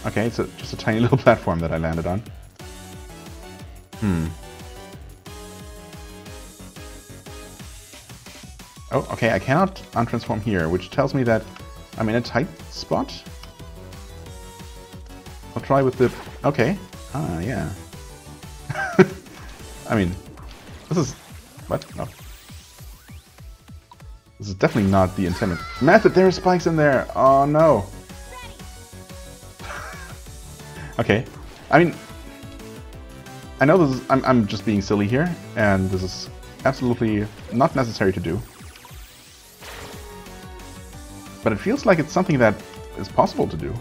Okay, it's just a tiny little platform that I landed on. Oh, okay, I cannot untransform here, which tells me that I'm in a tight spot. I'll try with the... Okay. Ah, yeah. I mean, this is... What? No. This is definitely not the intended method. There are spikes in there. Oh, no. Okay. I mean... I know this is... I'm just being silly here, and this is absolutely not necessary to do. But it feels like it's something that is possible to do.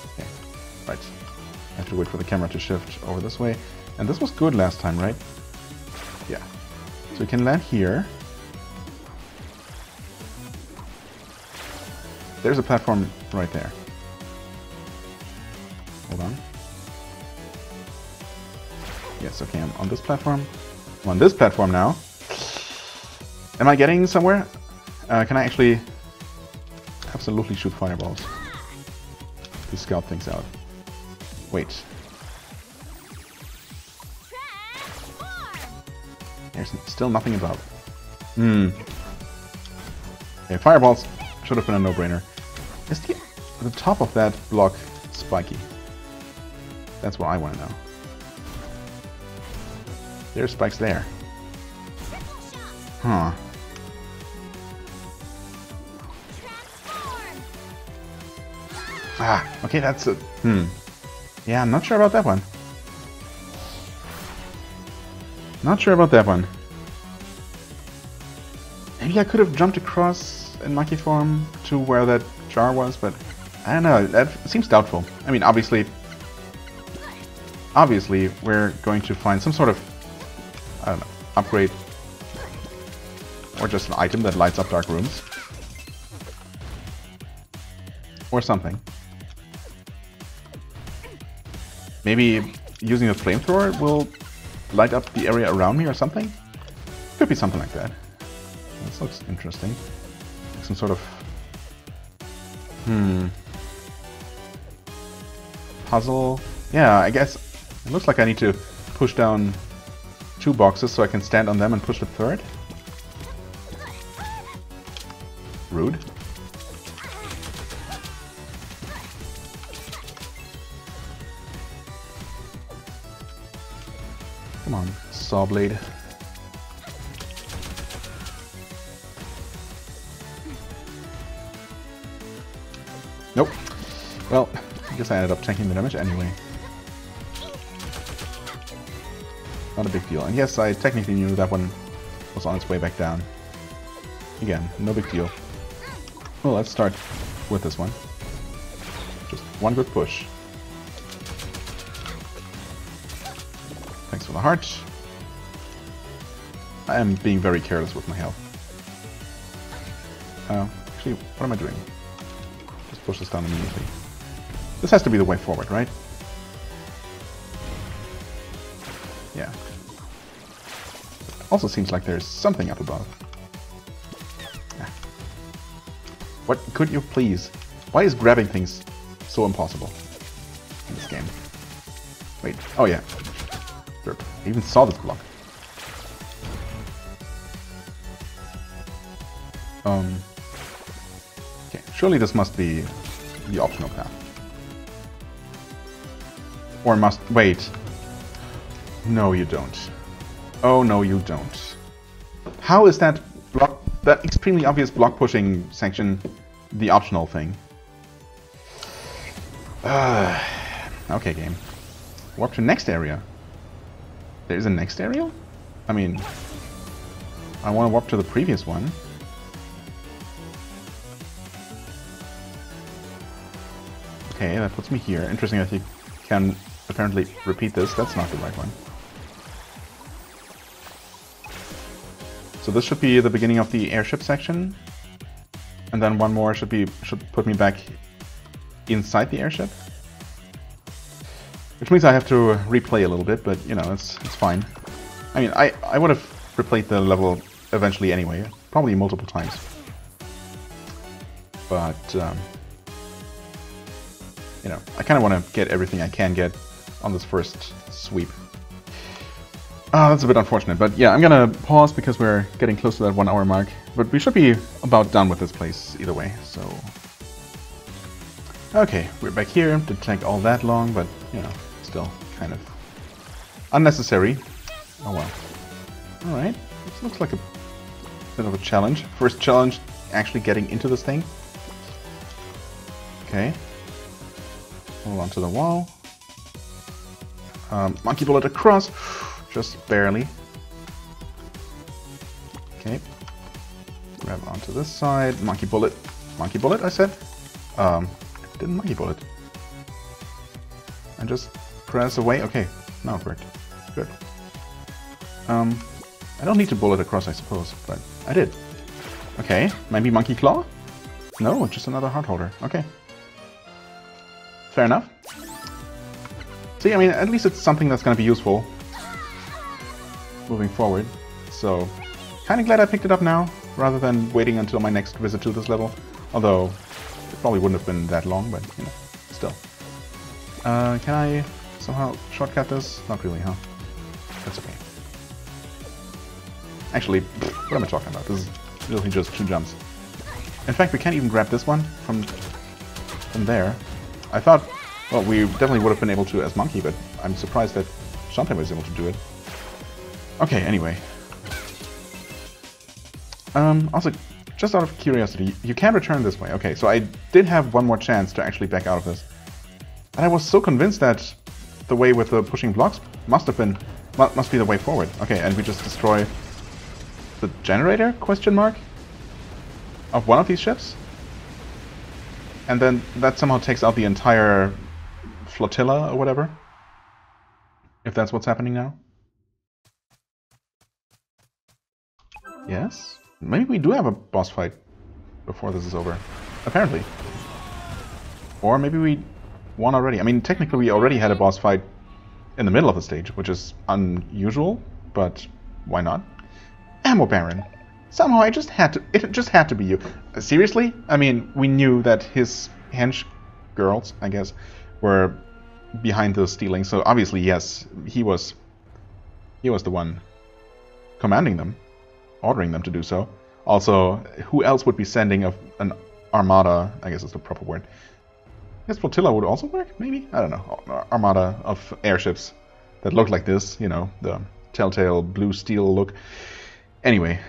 Okay, right. I have to wait for the camera to shift over this way. And this was good last time, right? Yeah. So we can land here. There's a platform right there. Hold on. Yes, okay, I'm on this platform. I'm on this platform now. Am I getting somewhere? Can I actually absolutely shoot fireballs to scout things out? Wait. There's still nothing above. Okay, fireballs should have been a no-brainer. Is the top of that block spiky? That's what I want to know. There's spikes there. Huh. Ah, okay, that's a... Yeah, I'm not sure about that one. Not sure about that one. Maybe I could have jumped across in monkey form to where that jar was, but I don't know, that seems doubtful. I mean, obviously we're going to find some sort of, I don't know, upgrade. Or just an item that lights up dark rooms. Or something. Maybe using a flamethrower will light up the area around me or something? Could be something like that. This looks interesting. Some sort of... puzzle? Yeah, I guess it looks like I need to push down 2 boxes so I can stand on them and push the third. Rude. Come on, saw blade. Nope. Well, I guess I ended up taking the damage anyway. Not a big deal. And yes, I technically knew that one was on its way back down. Again, no big deal. Well, let's start with this one. Just one good push. Thanks for the heart. I am being very careless with my health. Actually, what am I doing? Just push this down immediately. This has to be the way forward, right? Yeah. Also seems like there's something up above. Ah. What could you please? Why is grabbing things so impossible in this game? Wait. Oh yeah. Derp. I even saw this block. Okay. Surely this must be the optional path. Or must... Wait. No, you don't. Oh, no, you don't. How is that block... that extremely obvious block pushing section the optional thing? Okay, game. Warp to next area. There's a next area? I mean... I want to warp to the previous one. Okay, that puts me here. Interesting that you can apparently repeat this. That's not the right one. So this should be the beginning of the airship section. And then one more should put me back inside the airship. Which means I have to replay a little bit, but you know, it's fine. I mean, I would have replayed the level eventually anyway, probably multiple times. But you know, I kind of want to get everything I can get on this first sweep. That's a bit unfortunate, but yeah, I'm gonna pause because we're getting close to that 1 hour mark. But we should be about done with this place either way, so... Okay, we're back here. Didn't take all that long, but, you know, still kind of unnecessary. Oh well. Alright, this looks like a bit of a challenge. First challenge, actually getting into this thing. Okay. Hold on to the wall. Monkey bullet across. Just barely. Okay. Grab onto this side. Monkey bullet. Monkey bullet, I said? Didn't monkey bullet. And just press away. Okay. Now it worked. Good. I don't need to bullet across, I suppose, but I did. Okay. Maybe monkey claw? No, just another heart holder. Okay. Fair enough. See, I mean, at least it's something that's going to be useful moving forward. So, kind of glad I picked it up now, rather than waiting until my next visit to this level. Although, it probably wouldn't have been that long, but, you know, still. Can I somehow shortcut this? Not really, huh? That's okay. Actually, what am I talking about? This is really just 2 jumps. In fact, we can't even grab this one from there. I thought, well, we definitely would have been able to as Monkey, but I'm surprised that Shantae was able to do it. Okay, anyway. Also, just out of curiosity, you can return this way. Okay, so I did have one more chance to actually back out of this. And I was so convinced that the way with the pushing blocks must be the way forward. Okay, and we just destroy the generator, question mark, of one of these ships? And then that somehow takes out the entire flotilla or whatever? If that's what's happening now? Yes? Maybe we do have a boss fight before this is over. Apparently. Or maybe we won already. I mean, technically we already had a boss fight in the middle of the stage, which is unusual, but why not? Ammo Baron. Somehow it just had to be you. Seriously? I mean, we knew that his hench girls, I guess, were behind the stealing, so obviously, yes, he was the one commanding them, ordering them to do so. Also, who else would be sending an armada, I guess is the proper word. I guess flotilla would also work, maybe? I don't know. Armada of airships that look like this, you know, the telltale blue steel look. Anyway,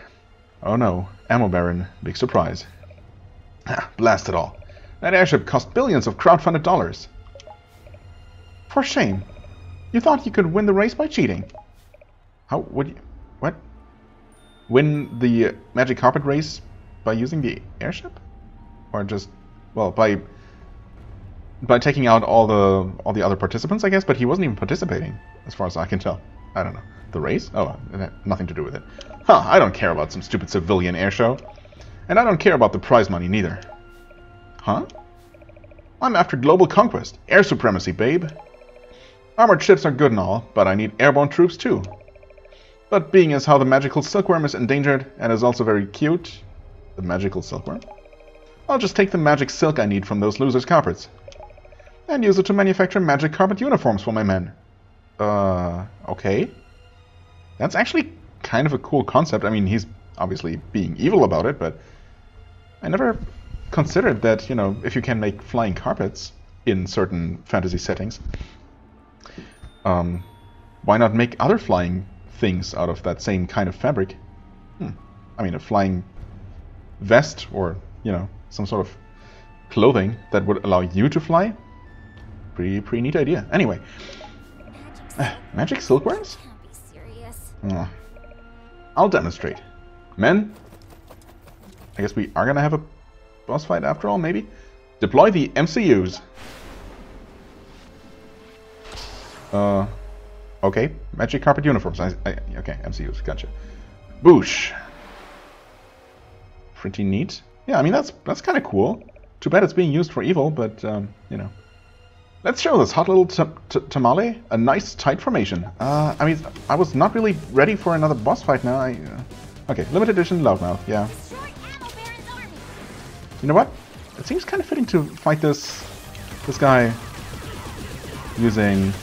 oh no, Ammo Baron, big surprise. Blast it all. That airship cost billions of crowdfunded dollars. For shame. You thought you could win the race by cheating. How would you... What? Win the magic carpet race by using the airship? Or just... Well, by taking out all the other participants, I guess, but he wasn't even participating, as far as I can tell. I don't know. The race? Oh, it had nothing to do with it. Huh, I don't care about some stupid civilian airshow. And I don't care about the prize money, neither. Huh? I'm after global conquest. Air supremacy, babe. Armored ships are good and all, but I need airborne troops too. But being as how the magical silkworm is endangered and is also very cute... The magical silkworm? I'll just take the magic silk I need from those losers' carpets. And use it to manufacture magic carpet uniforms for my men. Okay. That's actually kind of a cool concept. I mean, he's obviously being evil about it, but I never considered that, you know, if you can make flying carpets in certain fantasy settings, why not make other flying things out of that same kind of fabric? I mean, a flying vest or, you know, some sort of clothing that would allow you to fly? Pretty neat idea. Anyway. Magic silkworms? Can't be serious. I'll demonstrate. Men, I guess we are gonna have a boss fight after all, maybe? Deploy the MCUs. Okay. Magic carpet uniforms. Okay, MCUs, gotcha. Boosh. Pretty neat. Yeah, I mean, that's kind of cool. Too bad it's being used for evil, but, you know. Let's show this hot little tamale a nice tight formation. I mean, I was not really ready for another boss fight now. Okay, limited edition loudmouth, yeah. You know what? It seems kind of fitting to fight this guy using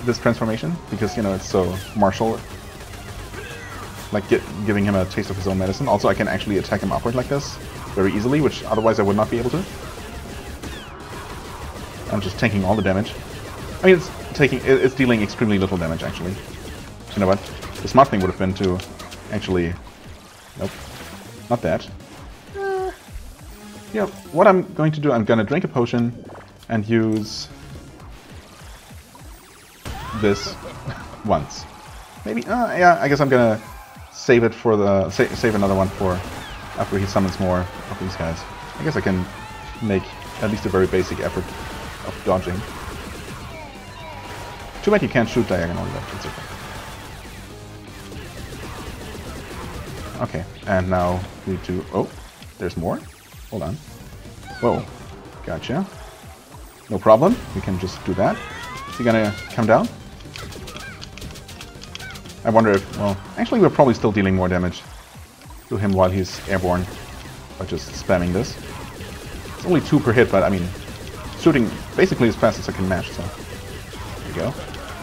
this transformation, because, you know, it's so martial. Like, giving him a taste of his own medicine. Also, I can actually attack him upward like this very easily, which otherwise I would not be able to. I'm just taking all the damage. I mean, it's dealing extremely little damage, actually. You know what? The smart thing would have been to actually... Nope. Not that. Yeah, what I'm going to do, I'm going to drink a potion and use this once. Maybe, yeah, I guess I'm going to save it for the... Save another one for after he summons more of these guys. I guess I can make at least a very basic effort of dodging. Too bad you can't shoot diagonally, but it's okay. Okay, and now we do... Oh, there's more? Hold on. Whoa, gotcha. No problem, we can just do that. Is he gonna come down? I wonder if... Well, actually we're probably still dealing more damage to him while he's airborne by just spamming this. It's only 2 per hit, but I mean... Shooting basically as fast as I can match, so there you go.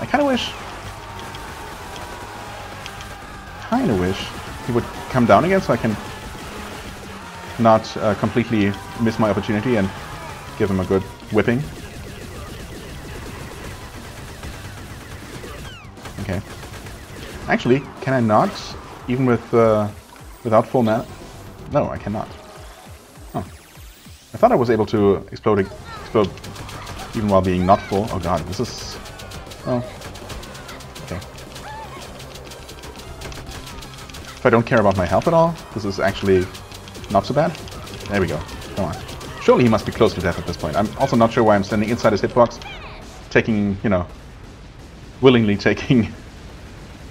I kind of wish he would come down again so I can not completely miss my opportunity and give him a good whipping. Okay. Actually, can I not, even with without full mana? No, I cannot. Huh. I thought I was able to explode even while being not full. Oh god, this is... Oh. Okay. If I don't care about my health at all, this is actually not so bad. There we go. Come on. Surely he must be close to death at this point. I'm also not sure why I'm standing inside his hitbox, taking, you know, willingly taking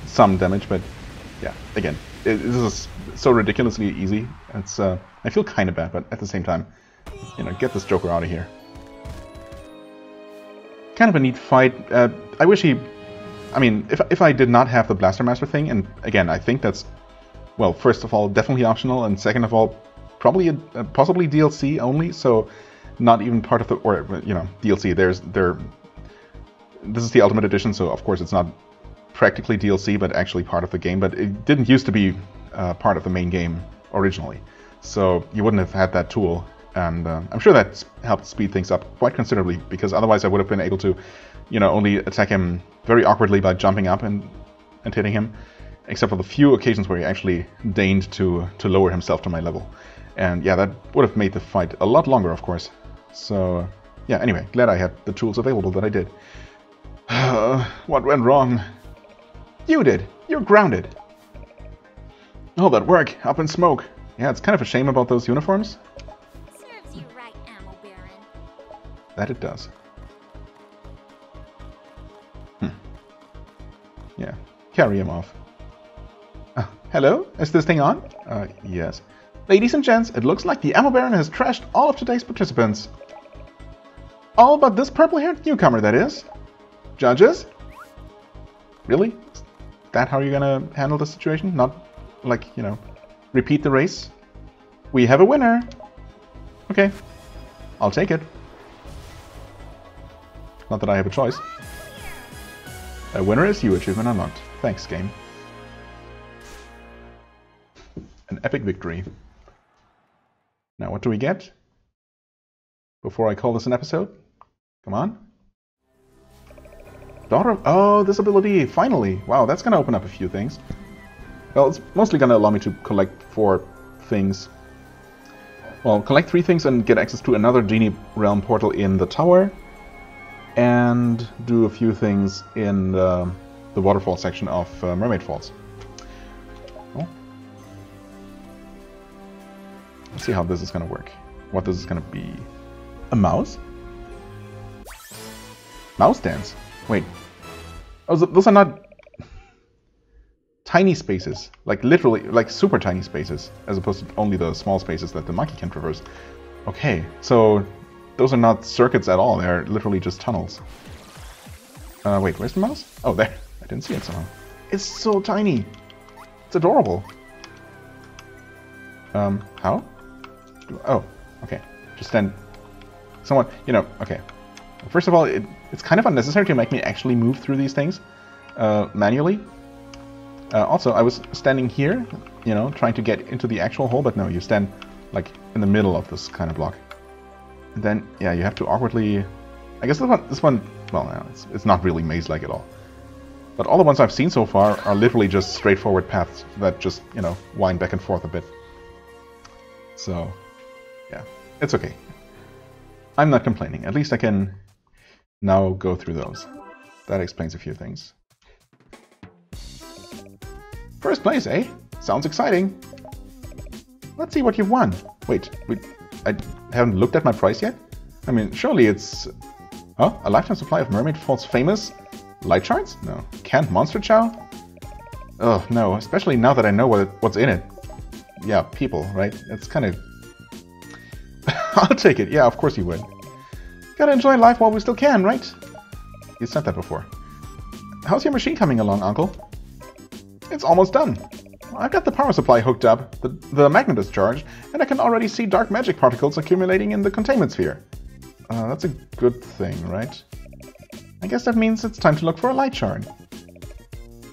some damage, but yeah, again, this is so ridiculously easy. It's, I feel kind of bad, but at the same time, you know, get this Joker out of here. kind of a neat fight. I wish he... I mean, if I did not have the Blaster Master thing, and again, I think that's, well, first of all, definitely optional, and second of all, probably possibly DLC only, so not even part of the, or, you know, DLC. This is the Ultimate Edition, so of course it's not practically DLC, but actually part of the game, but it didn't used to be part of the main game originally. So you wouldn't have had that tool, and I'm sure that helped speed things up quite considerably, because otherwise I would have been able to, you know, only attack him very awkwardly by jumping up and hitting him, except for the few occasions where he actually deigned to lower himself to my level. And yeah, that would have made the fight a lot longer, of course. So yeah, anyway, glad I had the tools available that I did. What went wrong? You did! You're grounded! All that work, up in smoke. Yeah, it's kind of a shame about those uniforms. Serves you right, Ammo Baron. That it does. Yeah, carry him off. Hello? Is this thing on? Yes. Ladies and gents, it looks like the Ammo Baron has trashed all of today's participants. All but this purple-haired newcomer, that is. Judges? Really? Is that how you're gonna handle the situation? Not, like, you know, repeat the race? We have a winner! Okay. I'll take it. Not that I have a choice. A winner is you, achievement unlocked. Thanks, game. An epic victory. Now, what do we get? Before I call this an episode? Come on. Daughter of... Oh, this ability! Finally! Wow, that's gonna open up a few things. Well, it's mostly gonna allow me to collect 4 things. Well, collect 3 things and get access to another Genie Realm portal in the tower. And do a few things in the waterfall section of Mermaid Falls. Oh. Let's see how this is going to work. What this is going to be. A mouse? Mouse dance? Wait. Oh, those are not tiny spaces. Like literally, like super tiny spaces. As opposed to only the small spaces that the monkey can traverse. Okay, so... those are not circuits at all, they're literally just tunnels. Wait, where's the mouse? Oh, there. I didn't see it somehow. It's so tiny. It's adorable. How? Oh, okay. Just stand... Someone, you know, okay. First of all, it's kind of unnecessary to make me actually move through these things manually. Also, I was standing here, you know, trying to get into the actual hole, but no, you stand, like, in the middle of this kind of block. And then, yeah, you have to awkwardly... I guess this one well, no, it's not really maze-like at all. But all the ones I've seen so far are literally just straightforward paths that just, you know, wind back and forth a bit. So, yeah, it's okay. I'm not complaining. At least I can now go through those. That explains a few things. First place, eh? Sounds exciting. Let's see what you've won. Wait, I haven't looked at my price yet? I mean, surely it's... Oh, a lifetime supply of Mermaid Falls famous light shards? No. Canned monster chow? Oh, no. Especially now that I know what's in it. Yeah, people, right? It's kind of... I'll take it. Yeah, of course you would. Gotta enjoy life while we still can, right? You said that before. How's your machine coming along, Uncle? It's almost done. I've got the power supply hooked up, the magnet is charged, and I can already see dark magic particles accumulating in the containment sphere. That's a good thing, right? I guess that means it's time to look for a light shard.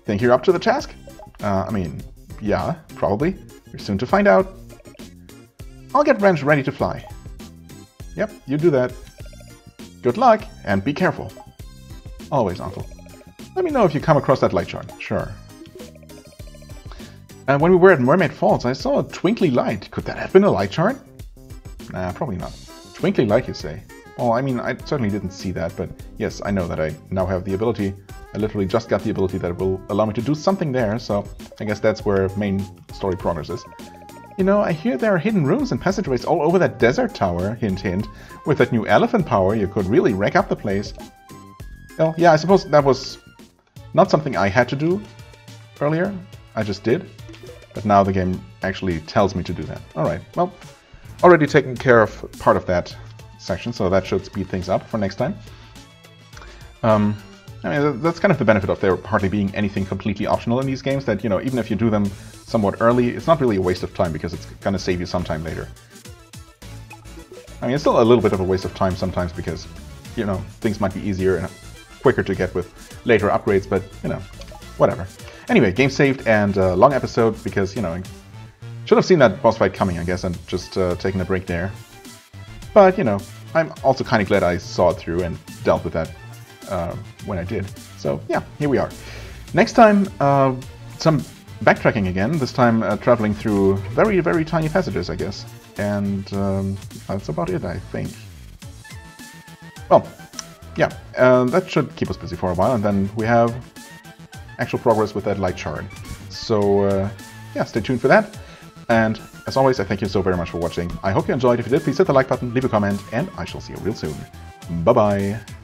Think you're up to the task? I mean, yeah, probably. We're soon to find out. I'll get Wrench ready to fly. Yep, you do that. Good luck, and be careful. Always, Uncle. Let me know if you come across that light shard. Sure. When we were at Mermaid Falls, I saw a twinkly light. Could that have been a light shard? Nah, probably not. Twinkly light, you say? Well, I mean, I certainly didn't see that, but yes, I know that I now have the ability. I literally just got the ability that will allow me to do something there, so I guess that's where main story progress is. You know, I hear there are hidden rooms and passageways all over that desert tower, hint hint. With that new elephant power, you could really wreck up the place. Well, yeah, I suppose that was not something I had to do earlier. I just did. But now the game actually tells me to do that. Alright, well, already taken care of part of that section, so that should speed things up for next time. I mean, that's kind of the benefit of there hardly being anything completely optional in these games, that, you know, even if you do them somewhat early, it's not really a waste of time, because it's going to save you some time later. I mean, it's still a little bit of a waste of time sometimes, because, you know, things might be easier and quicker to get with later upgrades, but, you know, whatever. Anyway, game saved, and long episode, because, you know, I should have seen that boss fight coming, I guess, and just taken a break there. But, you know, I'm also kind of glad I saw it through and dealt with that when I did. So, yeah, here we are. Next time, some backtracking again, this time traveling through very, very tiny passages, I guess. And that's about it, I think. Well, yeah, that should keep us busy for a while, and then we have actual progress with that light shard. So, yeah, stay tuned for that. And as always, I thank you so very much for watching. I hope you enjoyed. If you did, please hit the like button, leave a comment, and I shall see you real soon. Bye-bye!